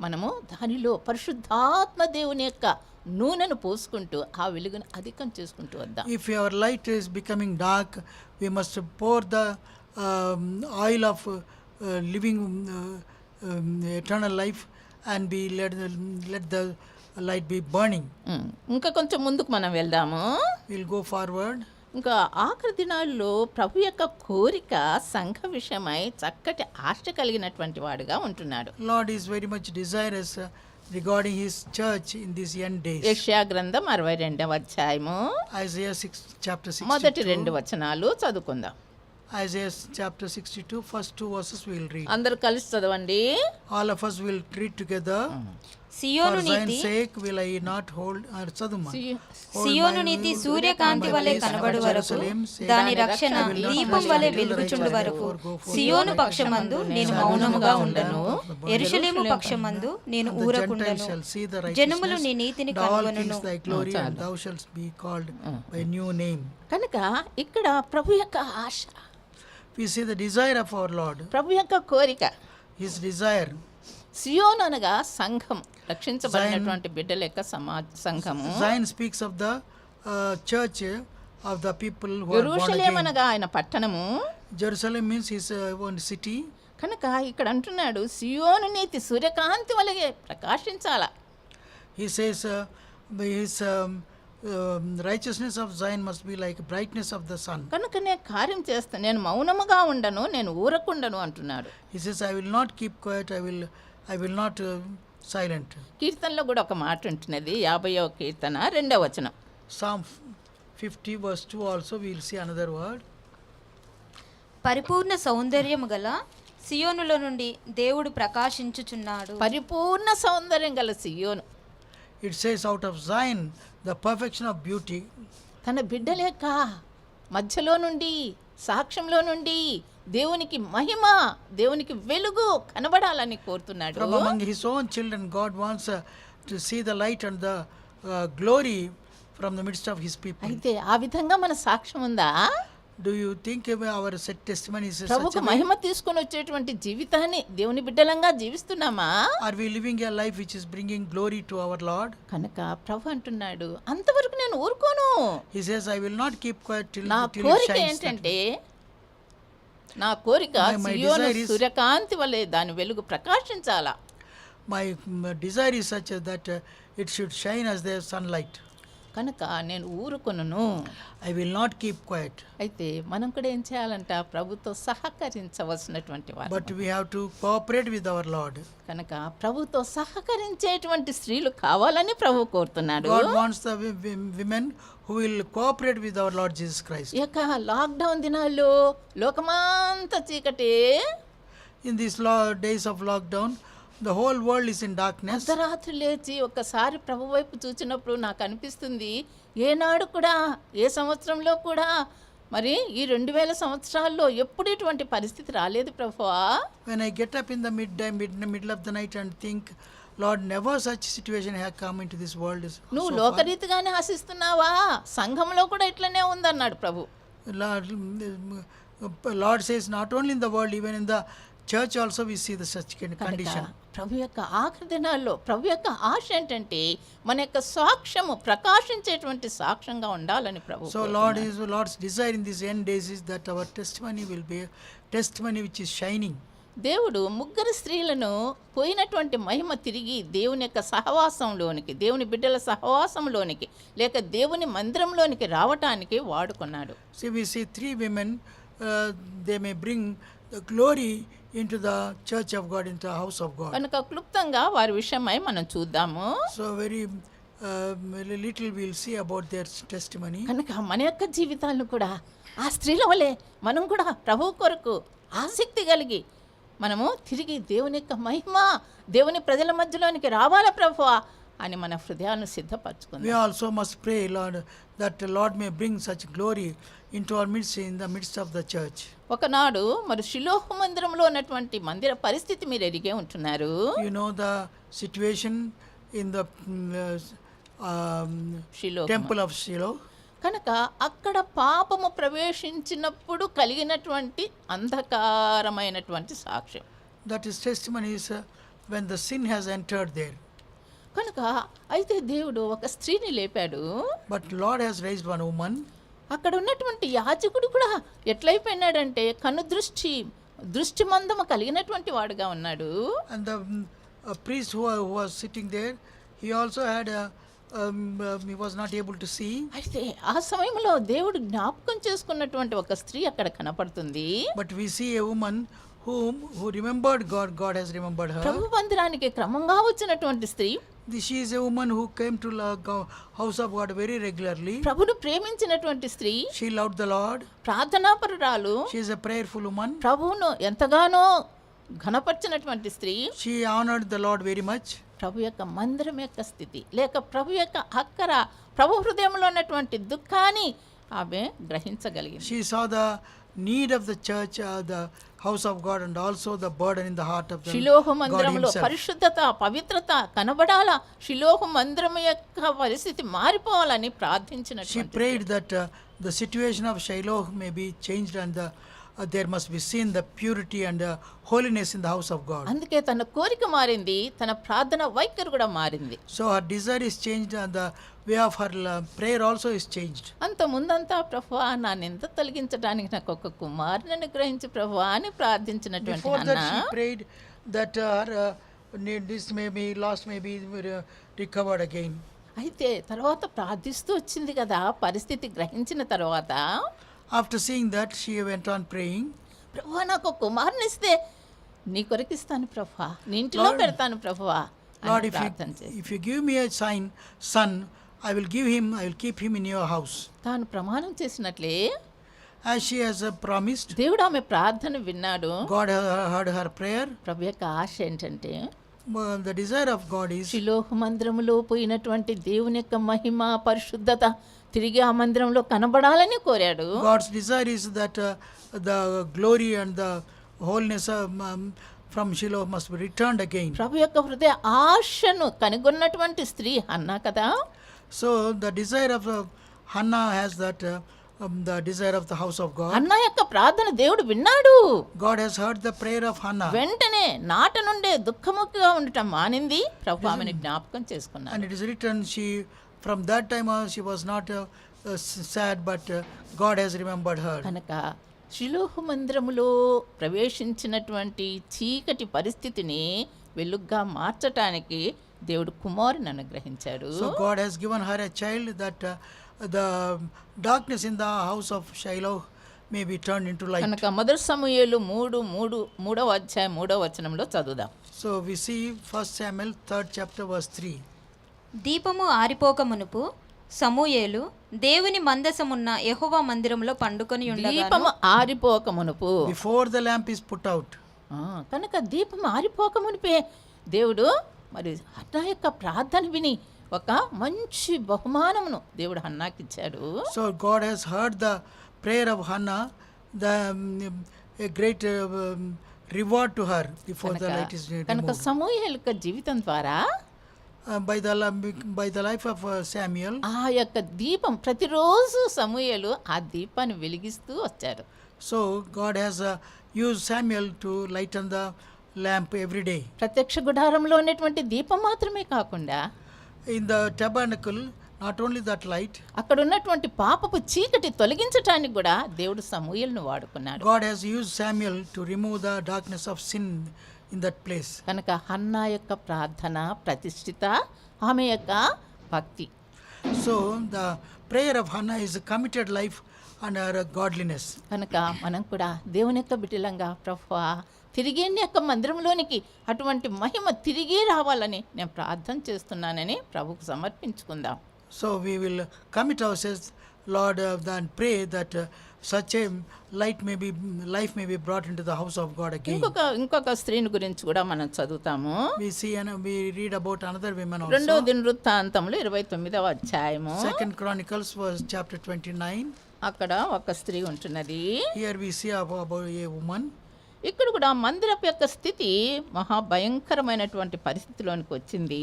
మనము దానిలో పరిశుద్ధాత్మ దేవుని యొక్క నూనెను పోసుకుంటూ ఆ వెలుగును అధికం చేసుకుంటూ వద్దాం. If our light is becoming dark, we must pour the oil of living eternal life and be let the light be burning. ఇంకా కొంచెం ముందుకు మనం వెళ్దాము. We'll go forward. ఇంకా ఆఖరి దినాల్లో ప్రభు యొక్క కోరిక సంఘ విషయమై చక్కటి ఆశ కలిగినటువంటి వాడుగా ఉంటున్నాడు. Lord is very much desirous regarding His church in these end days. యెషయా గ్రంథం 62వ అధ్యాయము Isaiah 6, chapter 62. మొదటి 2 వచనాలు చదువుకుందాం. Isaiah chapter 62, first 2 verses we will read. అందరూ కలిసి చదవండి. All of us will read together. Zion For NITI, Zion's sake will I not hold చదువు. సియోను నీతి సూర్యకాంతి వలె కనబడు వరకు, దాని రక్షణ దీపం వలె వెలుగుచుండు వరకు, సియోను పక్షమందు నేను మౌనముగా ఉండను, యెరూషలేము పక్షమందు నేను ఊరకుండను. జనములు నీ నీతిని కనుగొనును. Thy glory and thou shalt be called by new name. కనుక ఇక్కడ ప్రభు యొక్క ఆశ, We see the desire of our Lord, ప్రభు యొక్క కోరిక. His desire. సియోను అనగా సంఘం, రక్షించబడినటువంటి బిడ్డల యొక్క సంఘము. Zion speaks of the church of the people who are born యెరూషలేము again. అనగా ఆయన పట్టణము. Jerusalem means His own city. కనుక ఇక్కడ అంటున్నాడు సియోను నీతి సూర్యకాంతి వలె ప్రకాశించాల. He says His righteousness of Zion must be like brightness of the sun. కనుక నేను కార్యం చేస్తాను, నేను మౌనముగా ఉండను, నేను ఊరకుండను అంటున్నాడు. He says, I will not keep quiet, I will not silent. కీర్తనలో కూడా ఒక మాట ఉంటున్నది, 50వ కీర్తన 2వ వచనం. Psalm 50 verse 2 also we will see another word. పరిపూర్ణ సౌందర్యము గల సియోనులో నుండి దేవుడు ప్రకాశించుచున్నాడు. పరిపూర్ణ సౌందర్యం గల సియోను, It says out of Zion the perfection of beauty. తన బిడ్డల యొక్క మధ్యలో నుండి, సాక్ష్యంలో నుండి దేవునికి మహిమ, దేవునికి వెలుగు కనబడాలని కోరుతున్నాడు. From among His own children, God wants to see the light and the glory from the midst of His people. అయితే ఆ విధంగా మన సాక్ష్యం ఉందా? Do you think our testimony is such ప్రభుకు a way? మహిమ తీసుకొని వచ్చేటువంటి జీవితాన్ని దేవుని బిడ్డలంగా జీవిస్తున్నామా? Are we living a life which is bringing glory to our Lord? కనుక ప్రభు అంటున్నాడు, అంతవరకు నేను ఊరుకోను. He says, I will not keep quiet till నా it కోరిక shines. ఏంటంటే, నా కోరిక My సియోను desire is- సూర్యకాంతి వలె దాని వెలుగు ప్రకాశించాలా. My desire is such that it should shine as the sunlight. కనుక నేను ఊరుకొనును. I will not keep quiet. అయితే మనం కూడా ఏం చేయాలంట? ప్రభుతో సహకరించవలసినటువంటి వారు. But we have to cooperate with our Lord. కనుక ప్రభుతో సహకరించేటువంటి స్త్రీలు కావాలని ప్రభు కోరుతున్నాడు. God wants the women who will cooperate with our Lord Jesus Christ. ఈ యొక్క లాక్డౌన్ దినాల్లో లోకమంతా చీకటి. In these days of lockdown, the whole world is in darkness. అర్ధరాత్రి లేచి ఒక్కసారి ప్రభు వైపు చూసినప్పుడు నాకు అనిపిస్తుంది, ఏనాడు కూడా, ఏ సంవత్సరంలో కూడా, మరి ఈ 2000 సంవత్సరాల్లో ఎప్పుడు ఇటువంటి పరిస్థితి రాలేదు ప్రభువా. When I get up in the middle of the night and think, Lord, never such situation has come into this world. నువ్వు So far. లోకరీతిగానే ఆశిస్తున్నావా? సంఘంలో కూడా ఇట్లనే ఉందన్నాడు ప్రభు. Lord says, not only in the world, even in the church also we see the such condition. ప్రభు యొక్క ఆఖరి దినాల్లో ప్రభు యొక్క ఆశ ఏంటంటే మన యొక్క సాక్ష్యము ప్రకాశించేటువంటి సాక్ష్యంగా ఉండాలని ప్రభు. So Lord's desire in these end days is that our testimony will be a testimony which is shining. దేవుడు ముగ్గురు స్త్రీలను పోయినటువంటి మహిమ తిరిగి దేవుని యొక్క సహవాసంలోనికి, దేవుని బిడ్డల సహవాసంలోనికి లేక దేవుని మందిరంలోనికి రావటానికి వాడుకున్నాడు. See, we see three women, they may bring the glory into the church of God, into the house of God. కనుక క్లుప్తంగా వారి విషయమై మనం చూద్దాము. So very little we'll see about their testimony. కనుక మన యొక్క జీవితాలను కూడా ఆ స్త్రీల వలె మనం కూడా ప్రభువు కొరకు ఆసక్తి కలిగి మనము తిరిగి దేవుని యొక్క మహిమ, దేవుని ప్రజల మధ్యలోనికి రావాలా ప్రభువా అని మన హృదయాలను సిద్ధపరచుకుందాం. We also must pray, Lord, that the Lord may bring such glory into our midst, in the midst of the church. ఒకనాడు మరి షిలోహు మందిరంలో ఉన్నటువంటి మందిర పరిస్థితి మీరు ఎరిగే ఉంటున్నారు. You know the situation in the Shiloh temple of Shiloh. కనుక అక్కడ పాపము ప్రవేశించినప్పుడు కలిగినటువంటి అంధకారమైనటువంటి సాక్ష్యం. That is testimony is when the sin has entered there. కనుక అయితే దేవుడు ఒక స్త్రీని లేపాడు. But Lord has raised one woman. అక్కడ ఉన్నటువంటి యాజకుడు కూడా ఎట్లయిపోయినాడంటే కను దృష్టి మందము కలిగినటువంటి వాడుగా ఉన్నాడు. And the priest who was sitting there, he also had he was not able to see. అయితే ఆ సమయంలో దేవుడు జ్ఞాపకం చేసుకున్నటువంటి ఒక స్త్రీ అక్కడ కనపడుతుంది. But we see a woman who remembered God. God has remembered her. ప్రభు మందిరానికి క్రమంగా వచ్చినటువంటి స్త్రీ. She is a woman who came to house of God very regularly. ప్రభును ప్రేమించినటువంటి స్త్రీ. She loved the Lord. ప్రార్థనాపరురాలు. She is a prayerful woman. ప్రభువును ఎంతగానో ఘనపరిచినటువంటి స్త్రీ. She honored the Lord very much. ప్రభు యొక్క మందిరం యొక్క స్థితి లేక ప్రభు యొక్క అక్కర, ప్రభు హృదయంలో ఉన్నటువంటి దుఃఖాన్ని ఆమె గ్రహించగలిగింది. She saw the need of the church, the house of God, and also the burden in the heart of the Shiloh God మందిరంలో himself. పరిశుద్ధత, పవిత్రత కనబడాలా, షిలోహు మందిరం యొక్క పరిస్థితి మారిపోవాలని She ప్రార్థించినటువంటి prayed that the situation of Shiloh may be changed, and there must be seen the purity and holiness in the house of God. అందుకే తన కోరిక మారింది, తన ప్రార్థన వైఖరి కూడా మారింది. So her desire is changed, and the way of her prayer also is changed. అంత ముందంతా ప్రభువా నా నింద తొలగించడానికి నాకు ఒక కుమారుని అనుగ్రహించి ప్రభువా అని ప్రార్థించినటువంటి Before that Hannah she prayed that her this may be lost, may be recovered again. అయితే తర్వాత ప్రార్థిస్తూ వచ్చింది కదా, పరిస్థితి గ్రహించిన తర్వాత After seeing that, she went on praying. ప్రభువా నాకు ఒక కుమారుని ఇస్తే నీ కొరకు ఇస్తాను ప్రభువా, నీ ఇంటిలో పెడతాను ప్రభువా Lord, అని ప్రార్థన చేసి if you give me a son, I will keep him in your house. తాను ప్రమాణం చేసినట్లే As she has promised, దేవుడు ఆమె ప్రార్థన విన్నాడు. God heard her prayer. ప్రభు యొక్క ఆశ ఏంటంటే The desire of God is షిలోహు మందిరములో పోయినటువంటి దేవుని యొక్క మహిమ, పరిశుద్ధత తిరిగి ఆ మందిరంలో కనబడాలని కోరాడు. God's desire is that the glory and the holiness from Shiloh must be returned again. ప్రభు యొక్క హృదయ ఆశను కనుగొన్నటువంటి స్త్రీ హన్నా కదా. So the desire of Hannah has that the desire of the house of God. Hannah యొక్క ప్రార్థన దేవుడు విన్నాడు. God has heard the prayer of Hannah. వెంటనే నాట నుండే దుఃఖముఖిగా ఉండటం మానింది. ప్రభు ఆమెను జ్ఞాపకం చేసుకున్నాడు. And it is written, from that time on she was not sad, but God has remembered her. కనుక షిలోహు మందిరములో ప్రవేశించినటువంటి చీకటి పరిస్థితిని వెలుగ్గా మార్చటానికి దేవుడు కుమారుని అనుగ్రహించాడు. So God has given her a child, that the darkness in the house of Shiloh may be turned into light. కనుక మొదటి సమూయేలు 3:3 అధ్యాయం 3వ వచనంలో చదువుదాం. So we see 1 Samuel 3rd chapter verse 3. దీపము ఆరిపోక మునుపు సమూయేలు దేవుని మందసమున్న యెహోవా మందిరంలో పండుకొని ఉండగా దీపము ఆరిపోక మునుపు, Before the lamp is put out. కనుక దీపం ఆరిపోక మునిపే దేవుడు మరి హన్నా యొక్క ప్రార్థన విని ఒక మంచి బహుమానమును దేవుడు హన్నాకి ఇచ్చాడు. So God has heard the prayer of Hannah, a great reward to her before the light is కనుక removed. సమూయేలు యొక్క జీవితం ద్వారా By the life of Samuel, ఆ యొక్క దీపం ప్రతిరోజు సమూయేలు ఆ దీపాన్ని వెలిగిస్తూ వచ్చారు. so God has used Samuel to lighten the lamp every day. ప్రత్యక్ష గుడారంలో ఉన్నటువంటి దీపం మాత్రమే కాకుండా In the tabernacle, Not only that light, అక్కడ ఉన్నటువంటి పాపపు చీకటి తొలగించటానికి కూడా దేవుడు సమూయేలును వాడుకున్నాడు. God has used Samuel to remove the darkness of sin in that place. కనుక హన్నా యొక్క ప్రార్థన ప్రతిష్ఠిత, ఆమె యొక్క భక్తి. So the prayer of Hannah is a committed life and her godliness. కనుక మనం కూడా దేవుని యొక్క బిడ్డలంగా, ప్రభువా తిరిగి నీ యొక్క మందిరంలోనికి అటువంటి మహిమ తిరిగి రావాలని నేను ప్రార్థన చేస్తున్నానని ప్రభుకు సమర్పించుకుందాం. So we will commit ourselves, Lord, and pray that such a life may be brought into the house of God again. ఇంకొక స్త్రీని గురించి కూడా మనం చదువుతాము. We see and we read about another woman రెండవ also. దినవృత్తాంతములు 29వ అధ్యాయము. Second Chronicles was chapter 29. అక్కడ ఒక స్త్రీ ఉంటున్నది. Here we see about a woman. ఇక్కడ కూడా మందిరపు యొక్క స్థితి మహాభయంకరమైనటువంటి పరిస్థితిలోనికి వచ్చింది.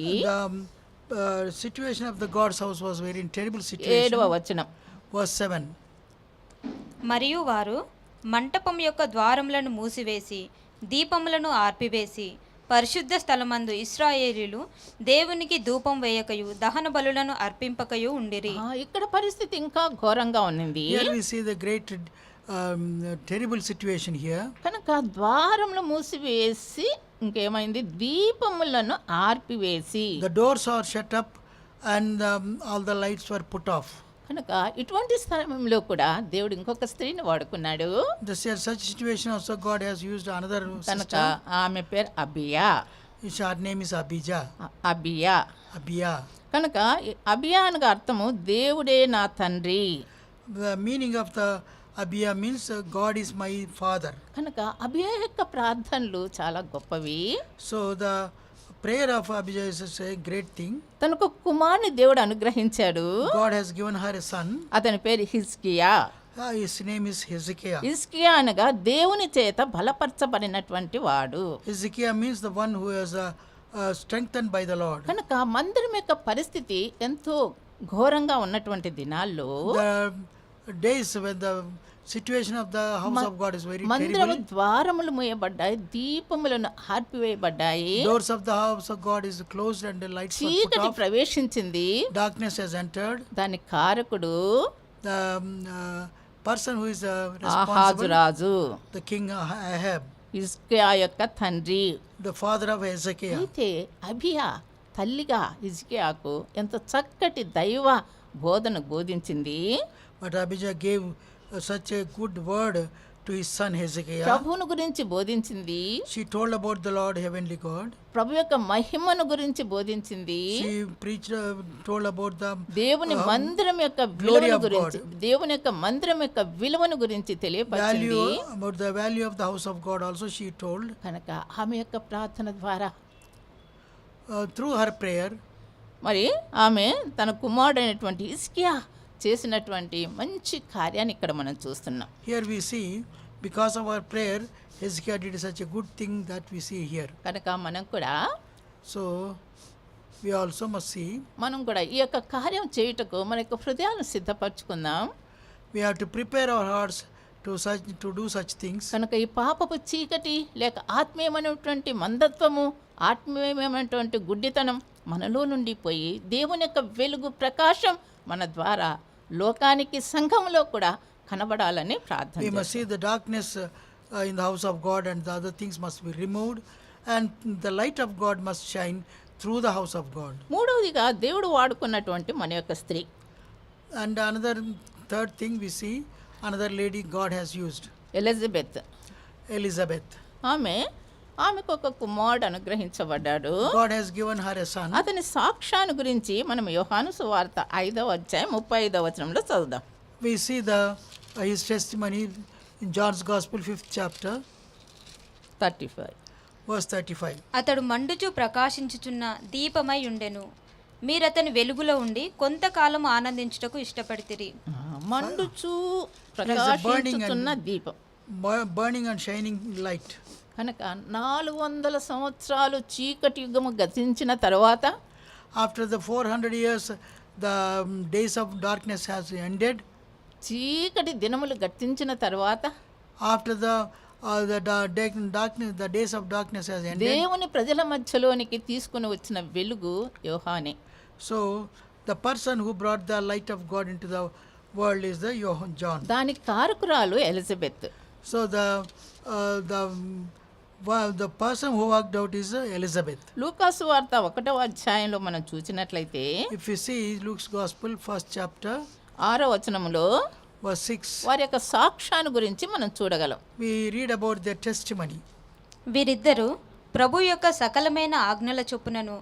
The situation of the God's house was very terrible 7వ situation. వచనం. Verse 7. మరియు వారు మంటపం యొక్క ద్వారములను మూసివేసి దీపములను ఆర్పివేసి పరిశుద్ధ స్థలమందు ఇశ్రాయేలీలు దేవునికి ధూపం వేయకయు దహన బలులను అర్పింపకయు ఉండిరి. ఇక్కడ పరిస్థితి ఇంకా ఘోరంగా ఉన్నది. Here we see the great terrible situation here. కనుక ద్వారములు మూసివేసి ఇంకేమైంది, దీపములను ఆర్పివేసి. The doors are shut up and all the lights were put off. కనుక ఇటువంటి సమయంలో కూడా దేవుడు ఇంకొక స్త్రీని వాడుకున్నాడు. This is such situation also God has used another కనుక sister. ఆమె పేరు అబియా. Her name is Abijah. అబియా. Abia. కనుక అబియా అనగా అర్థము దేవుడే నా తండ్రి. The meaning of the Abia means God is my father. కనుక అబియా యొక్క ప్రార్థనలు చాలా గొప్పవి. So the prayer of Abijah is a great thing. తనకు కుమారుని దేవుడు అనుగ్రహించాడు. God has given her a son. అతని పేరు హిజ్కియా. His name is Hezekiah. హిజ్కియా అనగా దేవుని చేత బలపరచబడినటువంటి వాడు. Hezekiah means the one who is strengthened by the Lord. కనుక మందిరం యొక్క పరిస్థితి ఎంతో ఘోరంగా ఉన్నటువంటి దినాల్లో The days when the situation of the house of God is very మందిరము terrible. ద్వారములు మూయబడ్డాయి, దీపములను ఆర్పివేయబడ్డాయి, Doors of the house of God is closed and the lights were put చీకటి off. ప్రవేశించింది. Darkness has entered. దాని కారకుడు The person who is Ahaz responsible, Raju, the king Ahab, హిజ్కియా యొక్క తండ్రి. the father of Hezekiah. అయితే అబియా తల్లిగా హిజ్కియాకు ఎంత చక్కటి దైవ బోధన బోధించింది. But Abijah gave such a good word to his son Hezekiah. ప్రభువును గురించి బోధించింది, She told about the Lord, heavenly God. ప్రభు యొక్క మహిమను గురించి బోధించింది, She preached, told about the దేవుని మందిరం యొక్క glory విలువను of గురించి, దేవుని యొక్క మందిరం యొక్క విలువను గురించి తెలియపరిచింది. value, about the value of the house of God also she told. కనుక ఆమె యొక్క ప్రార్థన ద్వారా Through her prayer, మరి ఆమె తన కుమారుడైనటువంటి హిజ్కియా చేసినటువంటి మంచి కార్యాన్ని ఇక్కడ మనం చూస్తున్నాం. here we see, because of our prayer, Hezekiah did such a good thing that we see here. కనుక మనం కూడా So we also must see, మనం కూడా ఈ యొక్క కార్యం చేయుటకు మన యొక్క హృదయాలను సిద్ధపరచుకుందాం. we have to prepare our hearts to do such things. కనుక ఈ పాపపు చీకటి లేక ఆత్మీయమైనటువంటి మందత్వము, ఆత్మీయమైనటువంటి గుడ్డితనం మనలో నుండి పోయి దేవుని యొక్క వెలుగు ప్రకాశం మన ద్వారా లోకానికి సంఘంలో కూడా కనబడాలని ప్రార్థన We చేస్తాం. must see the darkness in the house of God, and the other things must be removed, and the light of God must shine through the house of God. మూడవదిగా దేవుడు వాడుకున్నటువంటి మన యొక్క స్త్రీ, And another third thing we see, another lady God has used, Elizabeth. Elizabeth. ఆమెకు ఒక కుమారుడు అనుగ్రహించబడ్డాడు. God has given her a son. అతని సాక్ష్యాన్ని గురించి మనం యోహాను సువార్త 5వ అధ్యాయం 35వ వచనంలో చదువుదాం. We see his testimony in John's Gospel 5th chapter 35. verse 35. అతడు మండుచు ప్రకాశించుచున్న దీపమై ఉండెను. మీరతని వెలుగులో ఉండి కొంతకాలం ఆనందించుటకు ఇష్టపడితిరి. మండుచు There is a burning ప్రకాశించుతున్న దీపం. burning and shining light. కనుక 400 సంవత్సరాలు చీకటి యుగము గతించిన తర్వాత, After the 400 years, the days of darkness has ended. చీకటి దినములు గతించిన తర్వాత, After the days of darkness has ended. దేవుని ప్రజల మధ్యలోనికి తీసుకుని వచ్చిన వెలుగు యోహానే. So the person who brought the light of God into the world is the John. దానికి కారకురాలు Elizabeth. So the person who walked out is Elizabeth. లూకాసు వార్త 1వ అధ్యాయంలో మనం చూసినట్లయితే If you see Luke's Gospel, 1st chapter, 6వ వచనములో verse 6, వారి యొక్క సాక్ష్యాన్ని గురించి మనం చూడగలం. we read about their testimony. వీరిద్దరూ ప్రభు యొక్క సకలమైన ఆజ్ఞల చొప్పునను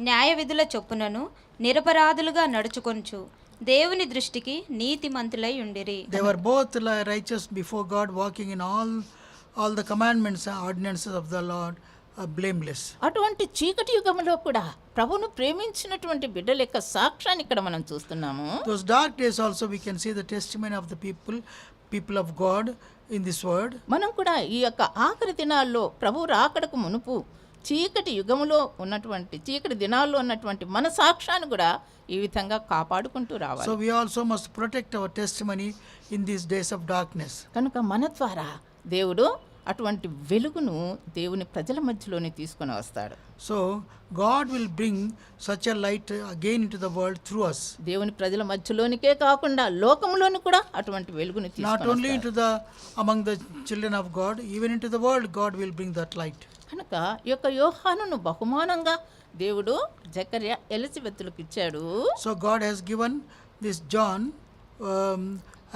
న్యాయ విధుల చొప్పునను నిరపరాధులుగా నడుచుకొనుచు దేవుని దృష్టికి నీతిమంతులై ఉండిరి. They were both righteous before God, walking in all the commandments and ordinances of the Lord, blameless. అటువంటి చీకటి యుగంలో కూడా ప్రభువును ప్రేమించినటువంటి బిడ్డల యొక్క సాక్ష్యాన్ని ఇక్కడ మనం చూస్తున్నాము. Those dark days also we can see the testimony of the people of God in this word. మనం కూడా ఈ యొక్క ఆఖరి దినాల్లో ప్రభు రాకడకు మునుపు చీకటి యుగములో ఉన్నటువంటి చీకటి దినాల్లో ఉన్నటువంటి మన సాక్ష్యాన్ని కూడా ఈ విధంగా కాపాడుకుంటూ రావాలి. So we also must protect our testimony in these days of darkness. కనుక మన ద్వారా దేవుడు అటువంటి వెలుగును దేవుని ప్రజల మధ్యలోనే తీసుకొని వస్తాడు. So God will bring such a light again into the world through us. దేవుని ప్రజల మధ్యలోనికే కాకుండా లోకంలోని కూడా అటువంటి వెలుగుని Not తీసుకొని only into among the children of God, even into the world God will bring that light. కనుక ఈ యొక్క యోహానును బహుమానంగా దేవుడు జకర్యా ఎలిజబెత్తులకు ఇచ్చాడు. So God has given this John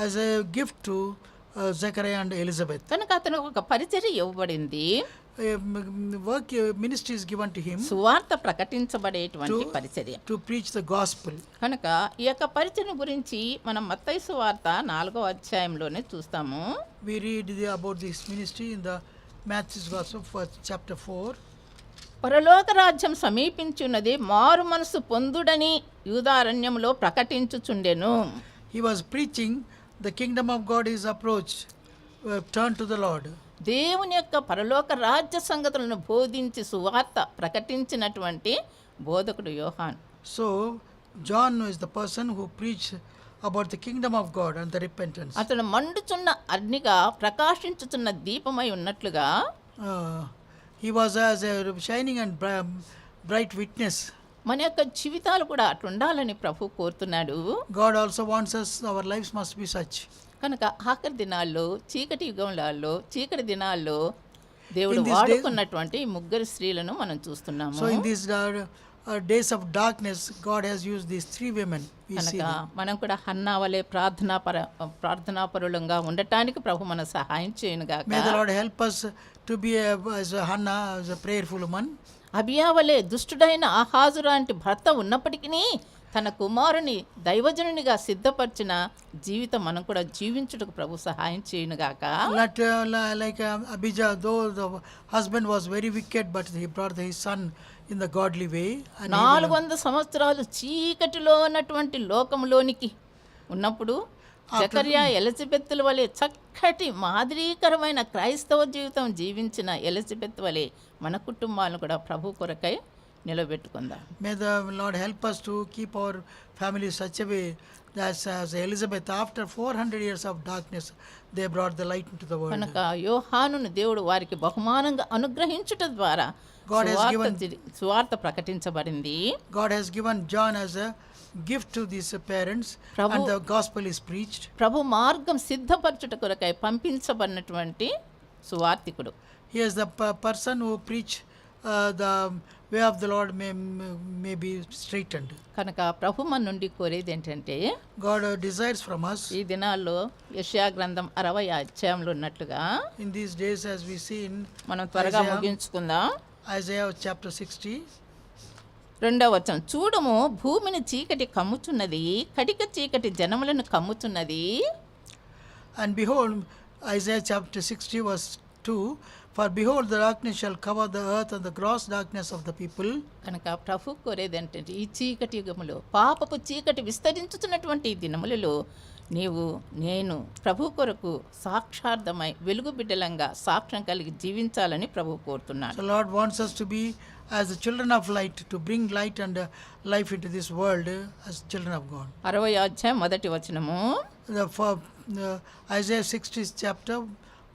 as a gift to Zechariah and Elizabeth. కనుక అతనికి ఒక పరిచర్య ఇవ్వబడింది. Ministry is given to him సువార్త ప్రకటించబడేటువంటి పరిచర్య, to preach the gospel. కనుక ఈ యొక్క పరిచర్య గురించి మనం మత్తయి సువార్త 4వ అధ్యాయంలోనే చూస్తాము. We read about this ministry in the Matthew's Gospel, chapter 4. పరలోక రాజ్యం సమీపించున్నది, మారు మనసు పొందుడని యూదారణ్యంలో ప్రకటించుచుండెను. He was preaching the kingdom of God is approached, turn to the Lord. దేవుని యొక్క పరలోక రాజ్య సంగతులను బోధించి సువార్త ప్రకటించినటువంటి బోధకుడు యోహాను. So John is the person who preached about the kingdom of God and the repentance. అతడు మండుచున్న అగ్నిగా ప్రకాశించుచున్న దీపమై ఉన్నట్లుగా He was as a shining and bright witness. మన యొక్క జీవితాలు కూడా అట్లుండాలని ప్రభు కోరుతున్నాడు. God also wants us, our lives must be such. కనుక ఆఖరి దినాల్లో చీకటి యుగంలో చీకటి దినాల్లో దేవుడు In these వాడుకున్నటువంటి ఈ ముగ్గురు స్త్రీలను మనం చూస్తున్నాము. So in these days of darkness, God has used these 3 women. We see కనుక them. మనం కూడా హన్నా వలె ప్రార్థనాపరులంగా ఉండటానికి ప్రభు మన సహాయం చేయను గాక. May the Lord help us to be as a Hannah, as a prayerful woman. అబియా వలె దుష్టుడైన ఆహాజు లాంటి భర్త ఉన్నప్పటికీ తన కుమారుని దైవజనునిగా సిద్ధపరిచిన జీవితం మనం కూడా జీవించుటకు ప్రభు సహాయం చేయనుగాక. Like Abijah, though the husband was very wicked, but he brought his son in the godly way. 400 సంవత్సరాలు చీకటిలో ఉన్నటువంటి లోకంలోనికి ఉన్నప్పుడు జకర్యా ఎలిజబెత్తుల వలె చక్కటి మాదిరీకరమైన క్రైస్తవ జీవితం జీవించిన ఎలిజబెత్ వలె మన కుటుంబాలను కూడా ప్రభు కొరకై నిలబెట్టుకుందాం. May the Lord help us to keep our family such a way that as Elizabeth, after 400 years of darkness, they brought the light into the world. కనుక యోహానును దేవుడు వారికి బహుమానంగా అనుగ్రహించుట ద్వారా సువార్త ప్రకటించబడింది. God has given John as a gift to these parents, and the gospel is preached. ప్రభు మార్గం సిద్ధపరచుట కొరకై పంపించబడినటువంటి సువార్తికుడు. He is the person who preach the way of the Lord may be straightened. కనుక ప్రభు మన నుండి కోరేది ఏంటంటే, God desires from us, ఈ దినాల్లో యెషయా గ్రంథం 60వ అధ్యాయంలో ఉన్నట్లుగా in these days, as we see in మనం త్వరగా ముగించుకుందాం. Isaiah chapter 60, 2వ వచనం, చూడుము భూమిని చీకటి కమ్ముచున్నది, కటిక చీకటి జనములను కమ్ముచున్నది. and behold, Isaiah chapter 60 verse 2, for behold the darkness shall cover the earth and the gross darkness of the people. కనుక ప్రభు కోరేది ఏంటంటే, ఈ చీకటి యుగములో పాపపు చీకటి విస్తరించుతున్నటువంటి ఈ దినములలో నీవు నేను ప్రభు కొరకు సాక్షార్థమై వెలుగు బిడ్డలంగా సాక్ష్యం కలిగి జీవించాలని ప్రభు కోరుతున్నాడు. So Lord wants us to be as the children of light, to bring light and life into this world as children of God. 60వ అధ్యాయం 1వ వచనము, Isaiah 60 chapter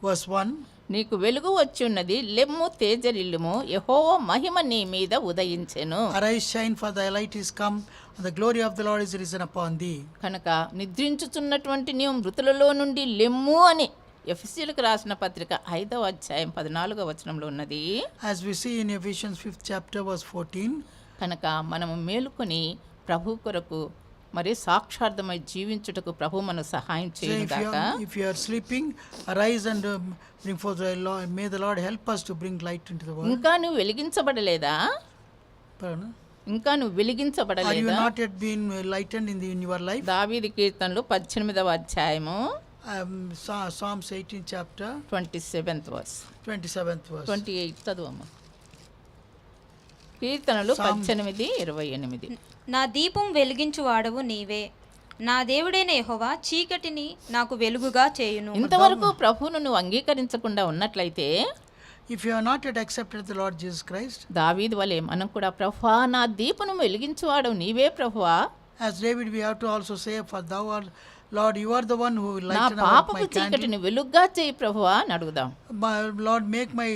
verse 1. నీకు వెలుగు వచ్చి ఉన్నది, లెమ్ము తేజరిల్లుము, యెహోవా మహిమ నీ మీద ఉదయించెను. Arise, shine, for thy light is come, and the glory of the Lord is risen upon thee. కనుక నిద్రించుచున్నటువంటి నీవు మృతులలో నుండి లెమ్ము అని ఎఫెసీయులకు రాసిన పత్రిక 5వ అధ్యాయం 14వ వచనంలో ఉన్నది. As we see in Ephesians 5th chapter verse 14. కనుక మనము మేలుకొని ప్రభు కొరకు మరి సాక్షార్థమై జీవించుటకు ప్రభు మనకు సహాయం So చేయనుగాక. if you are sleeping, arise and bring forth the Lord. May the Lord help us to bring light into the world. ఇంకా నువ్వు వెలిగించబడలేదా? Pardon? ఇంకా నువ్వు Are you వెలిగించబడలేదా? not yet been lightened in your life? దావీదు కీర్తనలు 18వ అధ్యాయము Psalms 18th chapter 27th verse 27th verse. 28 చదువమ్మ. కీర్తనలు Psalm 18:28. నా దీపం వెలిగించు వాడవు నీవే, నా దేవుడైన యెహోవా చీకటిని నాకు వెలుగుగా చేయును. ఇంతవరకు ప్రభువును నువ్వు అంగీకరించకుండా ఉన్నట్లయితే If you have not yet accepted the Lord Jesus Christ, దావీదు వలె మనం కూడా ప్రభువా నా దీపము వెలిగించువాడు నీవే ప్రభువా, as David, we have to also say, for thou art Lord, you are the one who will నా lighten up my పాపపు candle. చీకటిని వెలుగ్గా చేయి ప్రభువా అని అడుగుదాం. My Lord, make my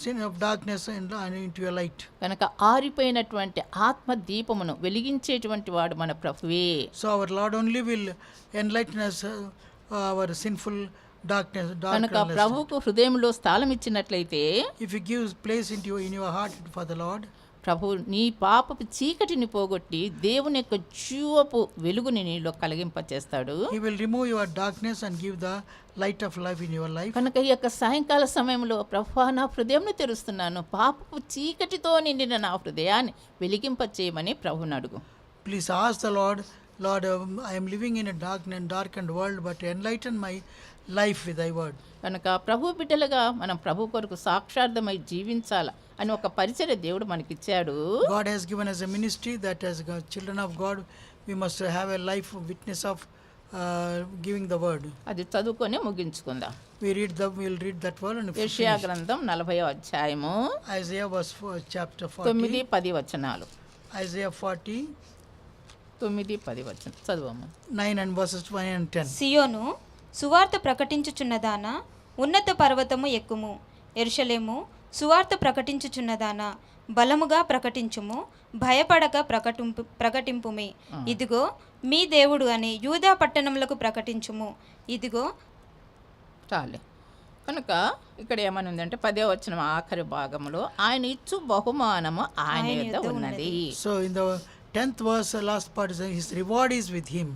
sin of darkness and into your light. కనుక ఆరిపోయినటువంటి ఆత్మ దీపమును వెలిగించేటువంటి వాడు మన ప్రభువే. So our Lord only will enlighten us our sinful darkness. కనుక darkness. ప్రభువుకు హృదయంలో స్థలం ఇచ్చినట్లయితే If you give place in your heart for the Lord, ప్రభు నీ పాపపు చీకటిని పోగొట్టి దేవుని యొక్క జీవపు వెలుగుని నీలో కలిగింపచేస్తాడు. He will remove your darkness and give the light of life in your life. కనుక ఈ యొక్క సాయంకాల సమయంలో ప్రభువా నా హృదయంను తెరుస్తున్నాను, పాపపు చీకటితో నిండిన నా హృదయాన్ని వెలిగింపచేయమని ప్రభువుని అడుగు. Please ask the Lord, Lord, I am living in a darkened world, but enlighten my life with thy word. కనుక ప్రభు బిడ్డలుగా మనం ప్రభు కొరకు సాక్షార్థమై జీవించాల అని ఒక పరిచర్య దేవుడు మనకిచ్చాడు. God has given us a ministry that as children of God, we must have a life witness of giving the word. అది చదువుకొని ముగించుకుందాం. We'll read that word and యెషయా finish. గ్రంథం 40వ అధ్యాయము Isaiah verse chapter 40. 9-10 వచనాలు. Isaiah 40, 9-10 వచనం చదువమ్మ. 9 and verses 9 and 10. సియోను సువార్త ప్రకటించుచున్నదానా, ఉన్నత పర్వతము ఎక్కుము. యెరూషలేము సువార్త ప్రకటించుచున్నదానా, బలముగా ప్రకటించుము, భయపడక ప్రకటింపుమి. ఇదిగో మీ దేవుడు అని యూదా పట్టణములకు ప్రకటించుము. ఇదిగో చాలే. కనుక ఇక్కడ ఏమని ఉందంటే 10వ వచనం ఆఖరి భాగంలో ఆయన ఇచ్చు బహుమానము ఆయన యొద్ద ఉన్నది. So in the 10th verse, last part is his reward is with him.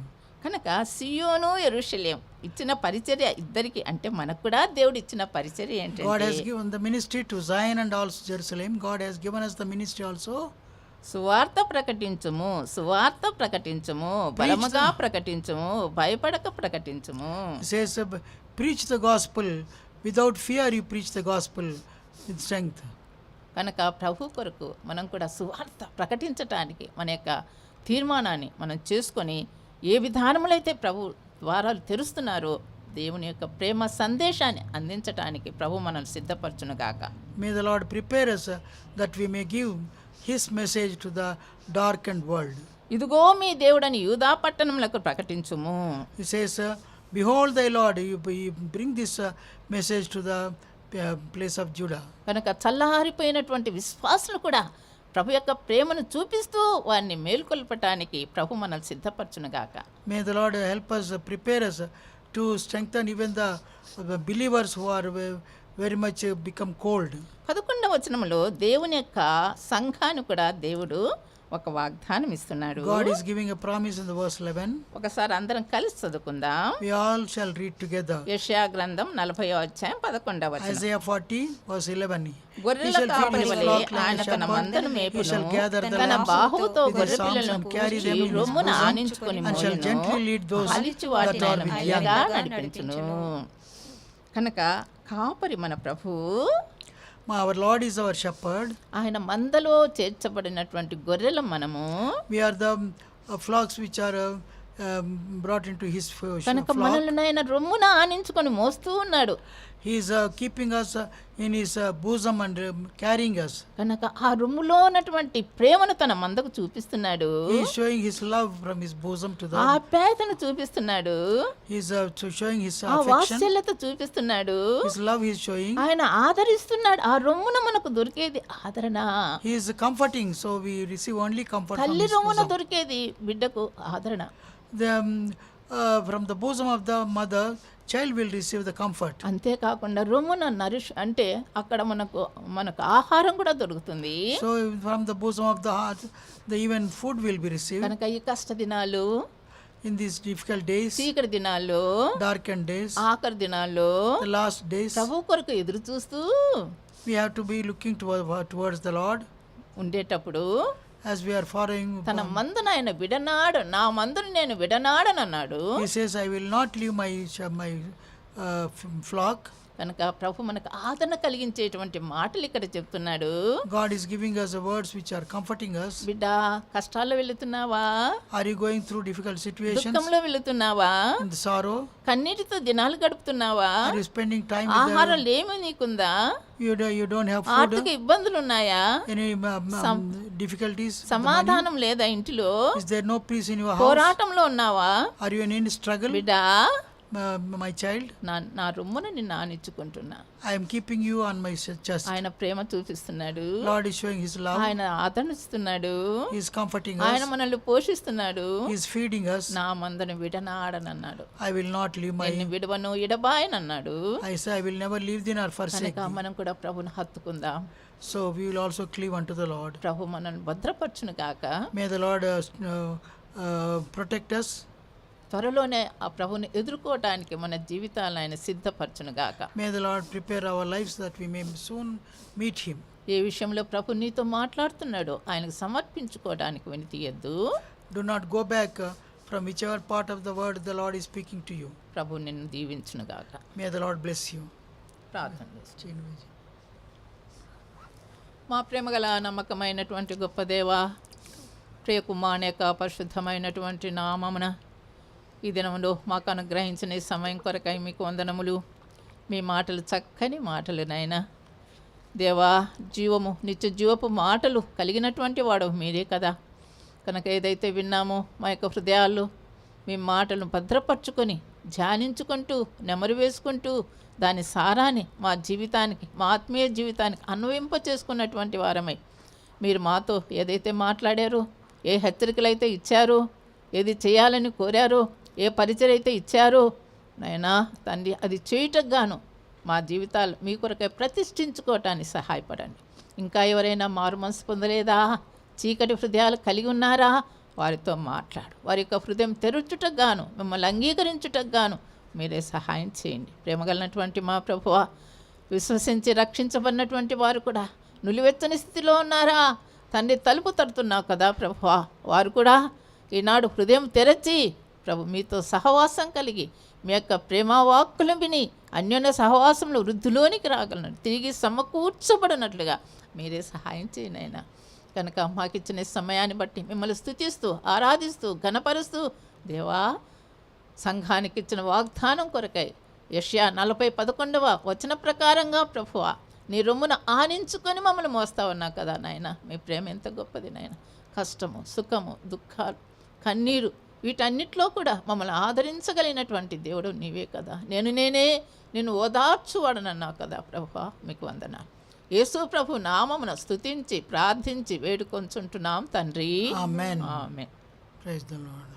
కనుక సియోను యెరూషలేం ఇచ్చిన పరిచర్య ఇద్దరికి, అంటే మనకు కూడా దేవుడు ఇచ్చిన పరిచర్య God ఏంటంటే has given the ministry to Zion and also Jerusalem. God has given us the ministry also. సువార్త ప్రకటించుము, సువార్త ప్రకటించుము, బలముగా ప్రకటించుము, భయపడక ప్రకటించుము. He says, preach the gospel. Without fear you preach the gospel with strength. కనుక ప్రభు కొరకు మనం కూడా సువార్త ప్రకటించటానికి మన యొక్క తీర్మానాన్ని మనం చేసుకొని ఏ విధానములో అయితే ప్రభు ద్వారాలు తెరుస్తున్నారో దేవుని యొక్క ప్రేమ సందేశాన్ని అందించటానికి ప్రభు మనల్ని సిద్ధపరచునుగాక. May the Lord prepare us that we may give his message to the darkened world. ఇదిగో మీ దేవుడని యూదా పట్టణములకు ప్రకటించుము. He says, behold thy Lord, you bring this message to the place of Judah. కనుక చల్లారిపోయినటువంటి విశ్వాసులు కూడా ప్రభు యొక్క ప్రేమను చూపిస్తూ వారిని మేల్కొల్పటానికి ప్రభు మనల్ని సిద్ధపరచునుగాక. May the Lord help us, prepare us to strengthen even the believers who are very much become cold. 11వ వచనంలో దేవుని యొక్క సంఘాన్ని కూడా దేవుడు ఒక వాగ్దానం ఇస్తున్నాడు. God is giving a promise in the verse 11. ఒకసారి అందరం కలిసి చదువుకుందాం. We all shall read together. యెషయా గ్రంథం 40వ అధ్యాయం 11వ వచనం. Isaiah 40 verse 11. గొర్రెల కాపరి వలె ఆయన తన మందను మేపును, తన బాహువుతో గొర్రె పిల్లలను కూర్చి రొమ్మున ఆనించుకొని మోయును, అలిచి వాటిని ఆయన మెల్లగా నడిపించును. కనుక కాపరి మన ప్రభు, Our Lord is our shepherd. ఆయన మందలో చేర్చబడినటువంటి గొర్రెల మనము. We are the flocks which are brought into his కనుక flock. మనల్ని ఆయన రొమ్మున ఆనించుకొని మోస్తూ ఉన్నాడు. He is keeping us in his bosom and carrying us. కనుక ఆ రొమ్ములో ఉన్నటువంటి ప్రేమను తన మందకు చూపిస్తున్నాడు, He is showing his love from his bosom to ఆ the. పేదను చూపిస్తున్నాడు, He is showing his ఆ affection. వాత్సల్యత చూపిస్తున్నాడు, His love he is showing. ఆయన ఆదరిస్తున్నాడు. ఆ రొమ్మున మనకు దొరికేది ఆదరణ. He is comforting, so we receive only comfort from తల్లి his రొమ్మున bosom. దొరికేది బిడ్డకు ఆదరణ. From the bosom of the mother, child will receive the comfort. అంతేకాకుండా రొమ్మున నరిష్ అంటే అక్కడ మనకు ఆహారం కూడా దొరుకుతుంది. So from the bosom of the heart, the even food will be received. కనుక ఈ కష్ట దినాలు, In these difficult days, చీకటి దినాల్లో, darkened days, ఆఖరి దినాల్లో the last days, ప్రభు కొరకు ఎదురు చూస్తూ we have to be looking towards the Lord ఉండేటప్పుడు as we are following. తన మందును ఆయన విడనాడు, నా మందును నేను విడనాడనన్నాడు. He says, I will not leave my flock. కనుక ప్రభు మనకు ఆదరణ కలిగించేటువంటి మాటలు ఇక్కడ చెప్తున్నాడు. God is giving us the words which are comforting us. బిడ్డ, కష్టాల్లో వెళుతున్నావా? Are you going through difficult situations? దుఃఖంలో వెళుతున్నావా? In the sorrow? కన్నీటితో దినాలు గడుపుతున్నావా? Are you spending time with ఆహారం లేమి నీకుందా? you don't have food? ఆర్థిక ఇబ్బందులు ఉన్నాయా? Any difficulties? సమాధానం లేదా ఇంటిలో? Is there no peace in your house? పోరాటంలో ఉన్నావా? Are you in any struggle? బిడ్డ, My child, నా రొమ్మును నిన్ను ఆనిచ్చుకుంటున్నా. I am keeping you on my chest. ఆయన ప్రేమ చూపిస్తున్నాడు, Lord is showing his love. ఆయన ఆదరిస్తున్నాడు, He is comforting ఆయన us. మనల్ని పోషిస్తున్నాడు. He is feeding us. నా మందను విడనాడనన్నాడు, I will not leave my. నిన్ను విడవను ఎడబాయనన్నాడు. I say I will never leave thee nor forsake కనుక thee. మనం కూడా ప్రభుని హత్తుకుందాం. So we will also cleave unto the Lord. ప్రభు మనల్ని భద్రపరచును గాక. May the Lord protect us. త్వరలోనే ఆ ప్రభుని ఎదుర్కోవటానికి మన జీవితాలను ఆయన సిద్ధపరచును గాక. May the Lord prepare our lives that we may soon meet him. ఏ విషయంలో ప్రభు నీతో మాట్లాడుతున్నాడో ఆయనకు సమర్పించుకోవడానికి వెనుతీయద్దు. Do not go back from whichever part of the word the Lord is speaking to you. ప్రభు నిన్ను దీవించును గాక. May the Lord bless you. ప్రార్థన చేస్తాం. మా ప్రేమగల నమ్మకమైనటువంటి గొప్ప దేవా, ప్రియకుమారేక పరిశుద్ధమైనటువంటి నామమున ఈ దినములో మాకు అనుగ్రహించిన ఈ సమయం కొరకై మీకు వందనములు. మీ మాటలు చక్కని మాటలు నాయనా. దేవా, జీవము నిత్య జీవపు మాటలు కలిగినటువంటి వాడు మీరే కదా. కనుక ఏదైతే విన్నామో మా యొక్క హృదయాల్లో మీ మాటలను భద్రపరచుకొని ధ్యానించుకుంటూ నెమరు వేసుకుంటూ దాని సారాన్ని మా జీవితానికి, మా ఆత్మీయ జీవితానికి అన్వయింప చేసుకున్నటువంటి వారమై మీరు మాతో ఏదైతే మాట్లాడారో, ఏ హెచ్చరికలు అయితే ఇచ్చారో, ఏది చేయాలని కోరారో, ఏ పరిచయం అయితే ఇచ్చారో నాయనా తండ్రి, అది చేయుటకు గాను మా జీవితాలు మీ కొరకై ప్రతిష్ఠించుకోవటానికి సహాయపడండి. ఇంకా ఎవరైనా మారు మనసు పొందలేదా, చీకటి హృదయాలు కలిగి ఉన్నారా, వారితో మాట్లాడు. వారి యొక్క హృదయం తెరుచుటకు గాను, మిమ్మల్ని అంగీకరించుటకు గాను మీరే సహాయం చేయండి. ప్రేమగలనటువంటి మా ప్రభువా, విశ్వసించి రక్షించబడినటువంటి వారు కూడా నులివెచ్చని స్థితిలో ఉన్నారా తండ్రి, తలుపు తడుతున్నావు కదా ప్రభువా, వారు కూడా ఈనాడు హృదయం తెరచి ప్రభు మీతో సహవాసం కలిగి మీ యొక్క ప్రేమవాక్కులు విని అన్యోన్య సహవాసంలో వృద్ధిలోనికి రాగలను, తిరిగి సమకూర్చబడినట్లుగా మీరే సహాయం చేయనైనా. కనుక మాకు ఇచ్చిన సమయాన్ని బట్టి మిమ్మల్ని స్తుతిస్తూ ఆరాధిస్తూ ఘనపరుస్తూ దేవా, సంఘానికి ఇచ్చిన వాగ్దానం కొరకై యెషయా 40:11 వచన ప్రకారంగా ప్రభువా నీ రొమ్మున ఆనించుకొని మమ్మల్ని మోస్తా ఉన్నావు కదా నాయన. మీ ప్రేమ ఎంత గొప్పది నాయన. కష్టము, సుఖము, దుఃఖాలు, కన్నీరు, వీటన్నిటిలో కూడా మమ్మల్ని ఆదరించగలిగినటువంటి దేవుడు నీవే కదా. నేనే నిన్ను ఓదార్చువాడనన్నావు కదా ప్రభువా, మీకు వందనాలు. యేసు ప్రభు నామమున స్తుతించి ప్రార్థించి వేడుకొంచుంటున్నాం తండ్రి. Amen. Amen. Praise the Lord.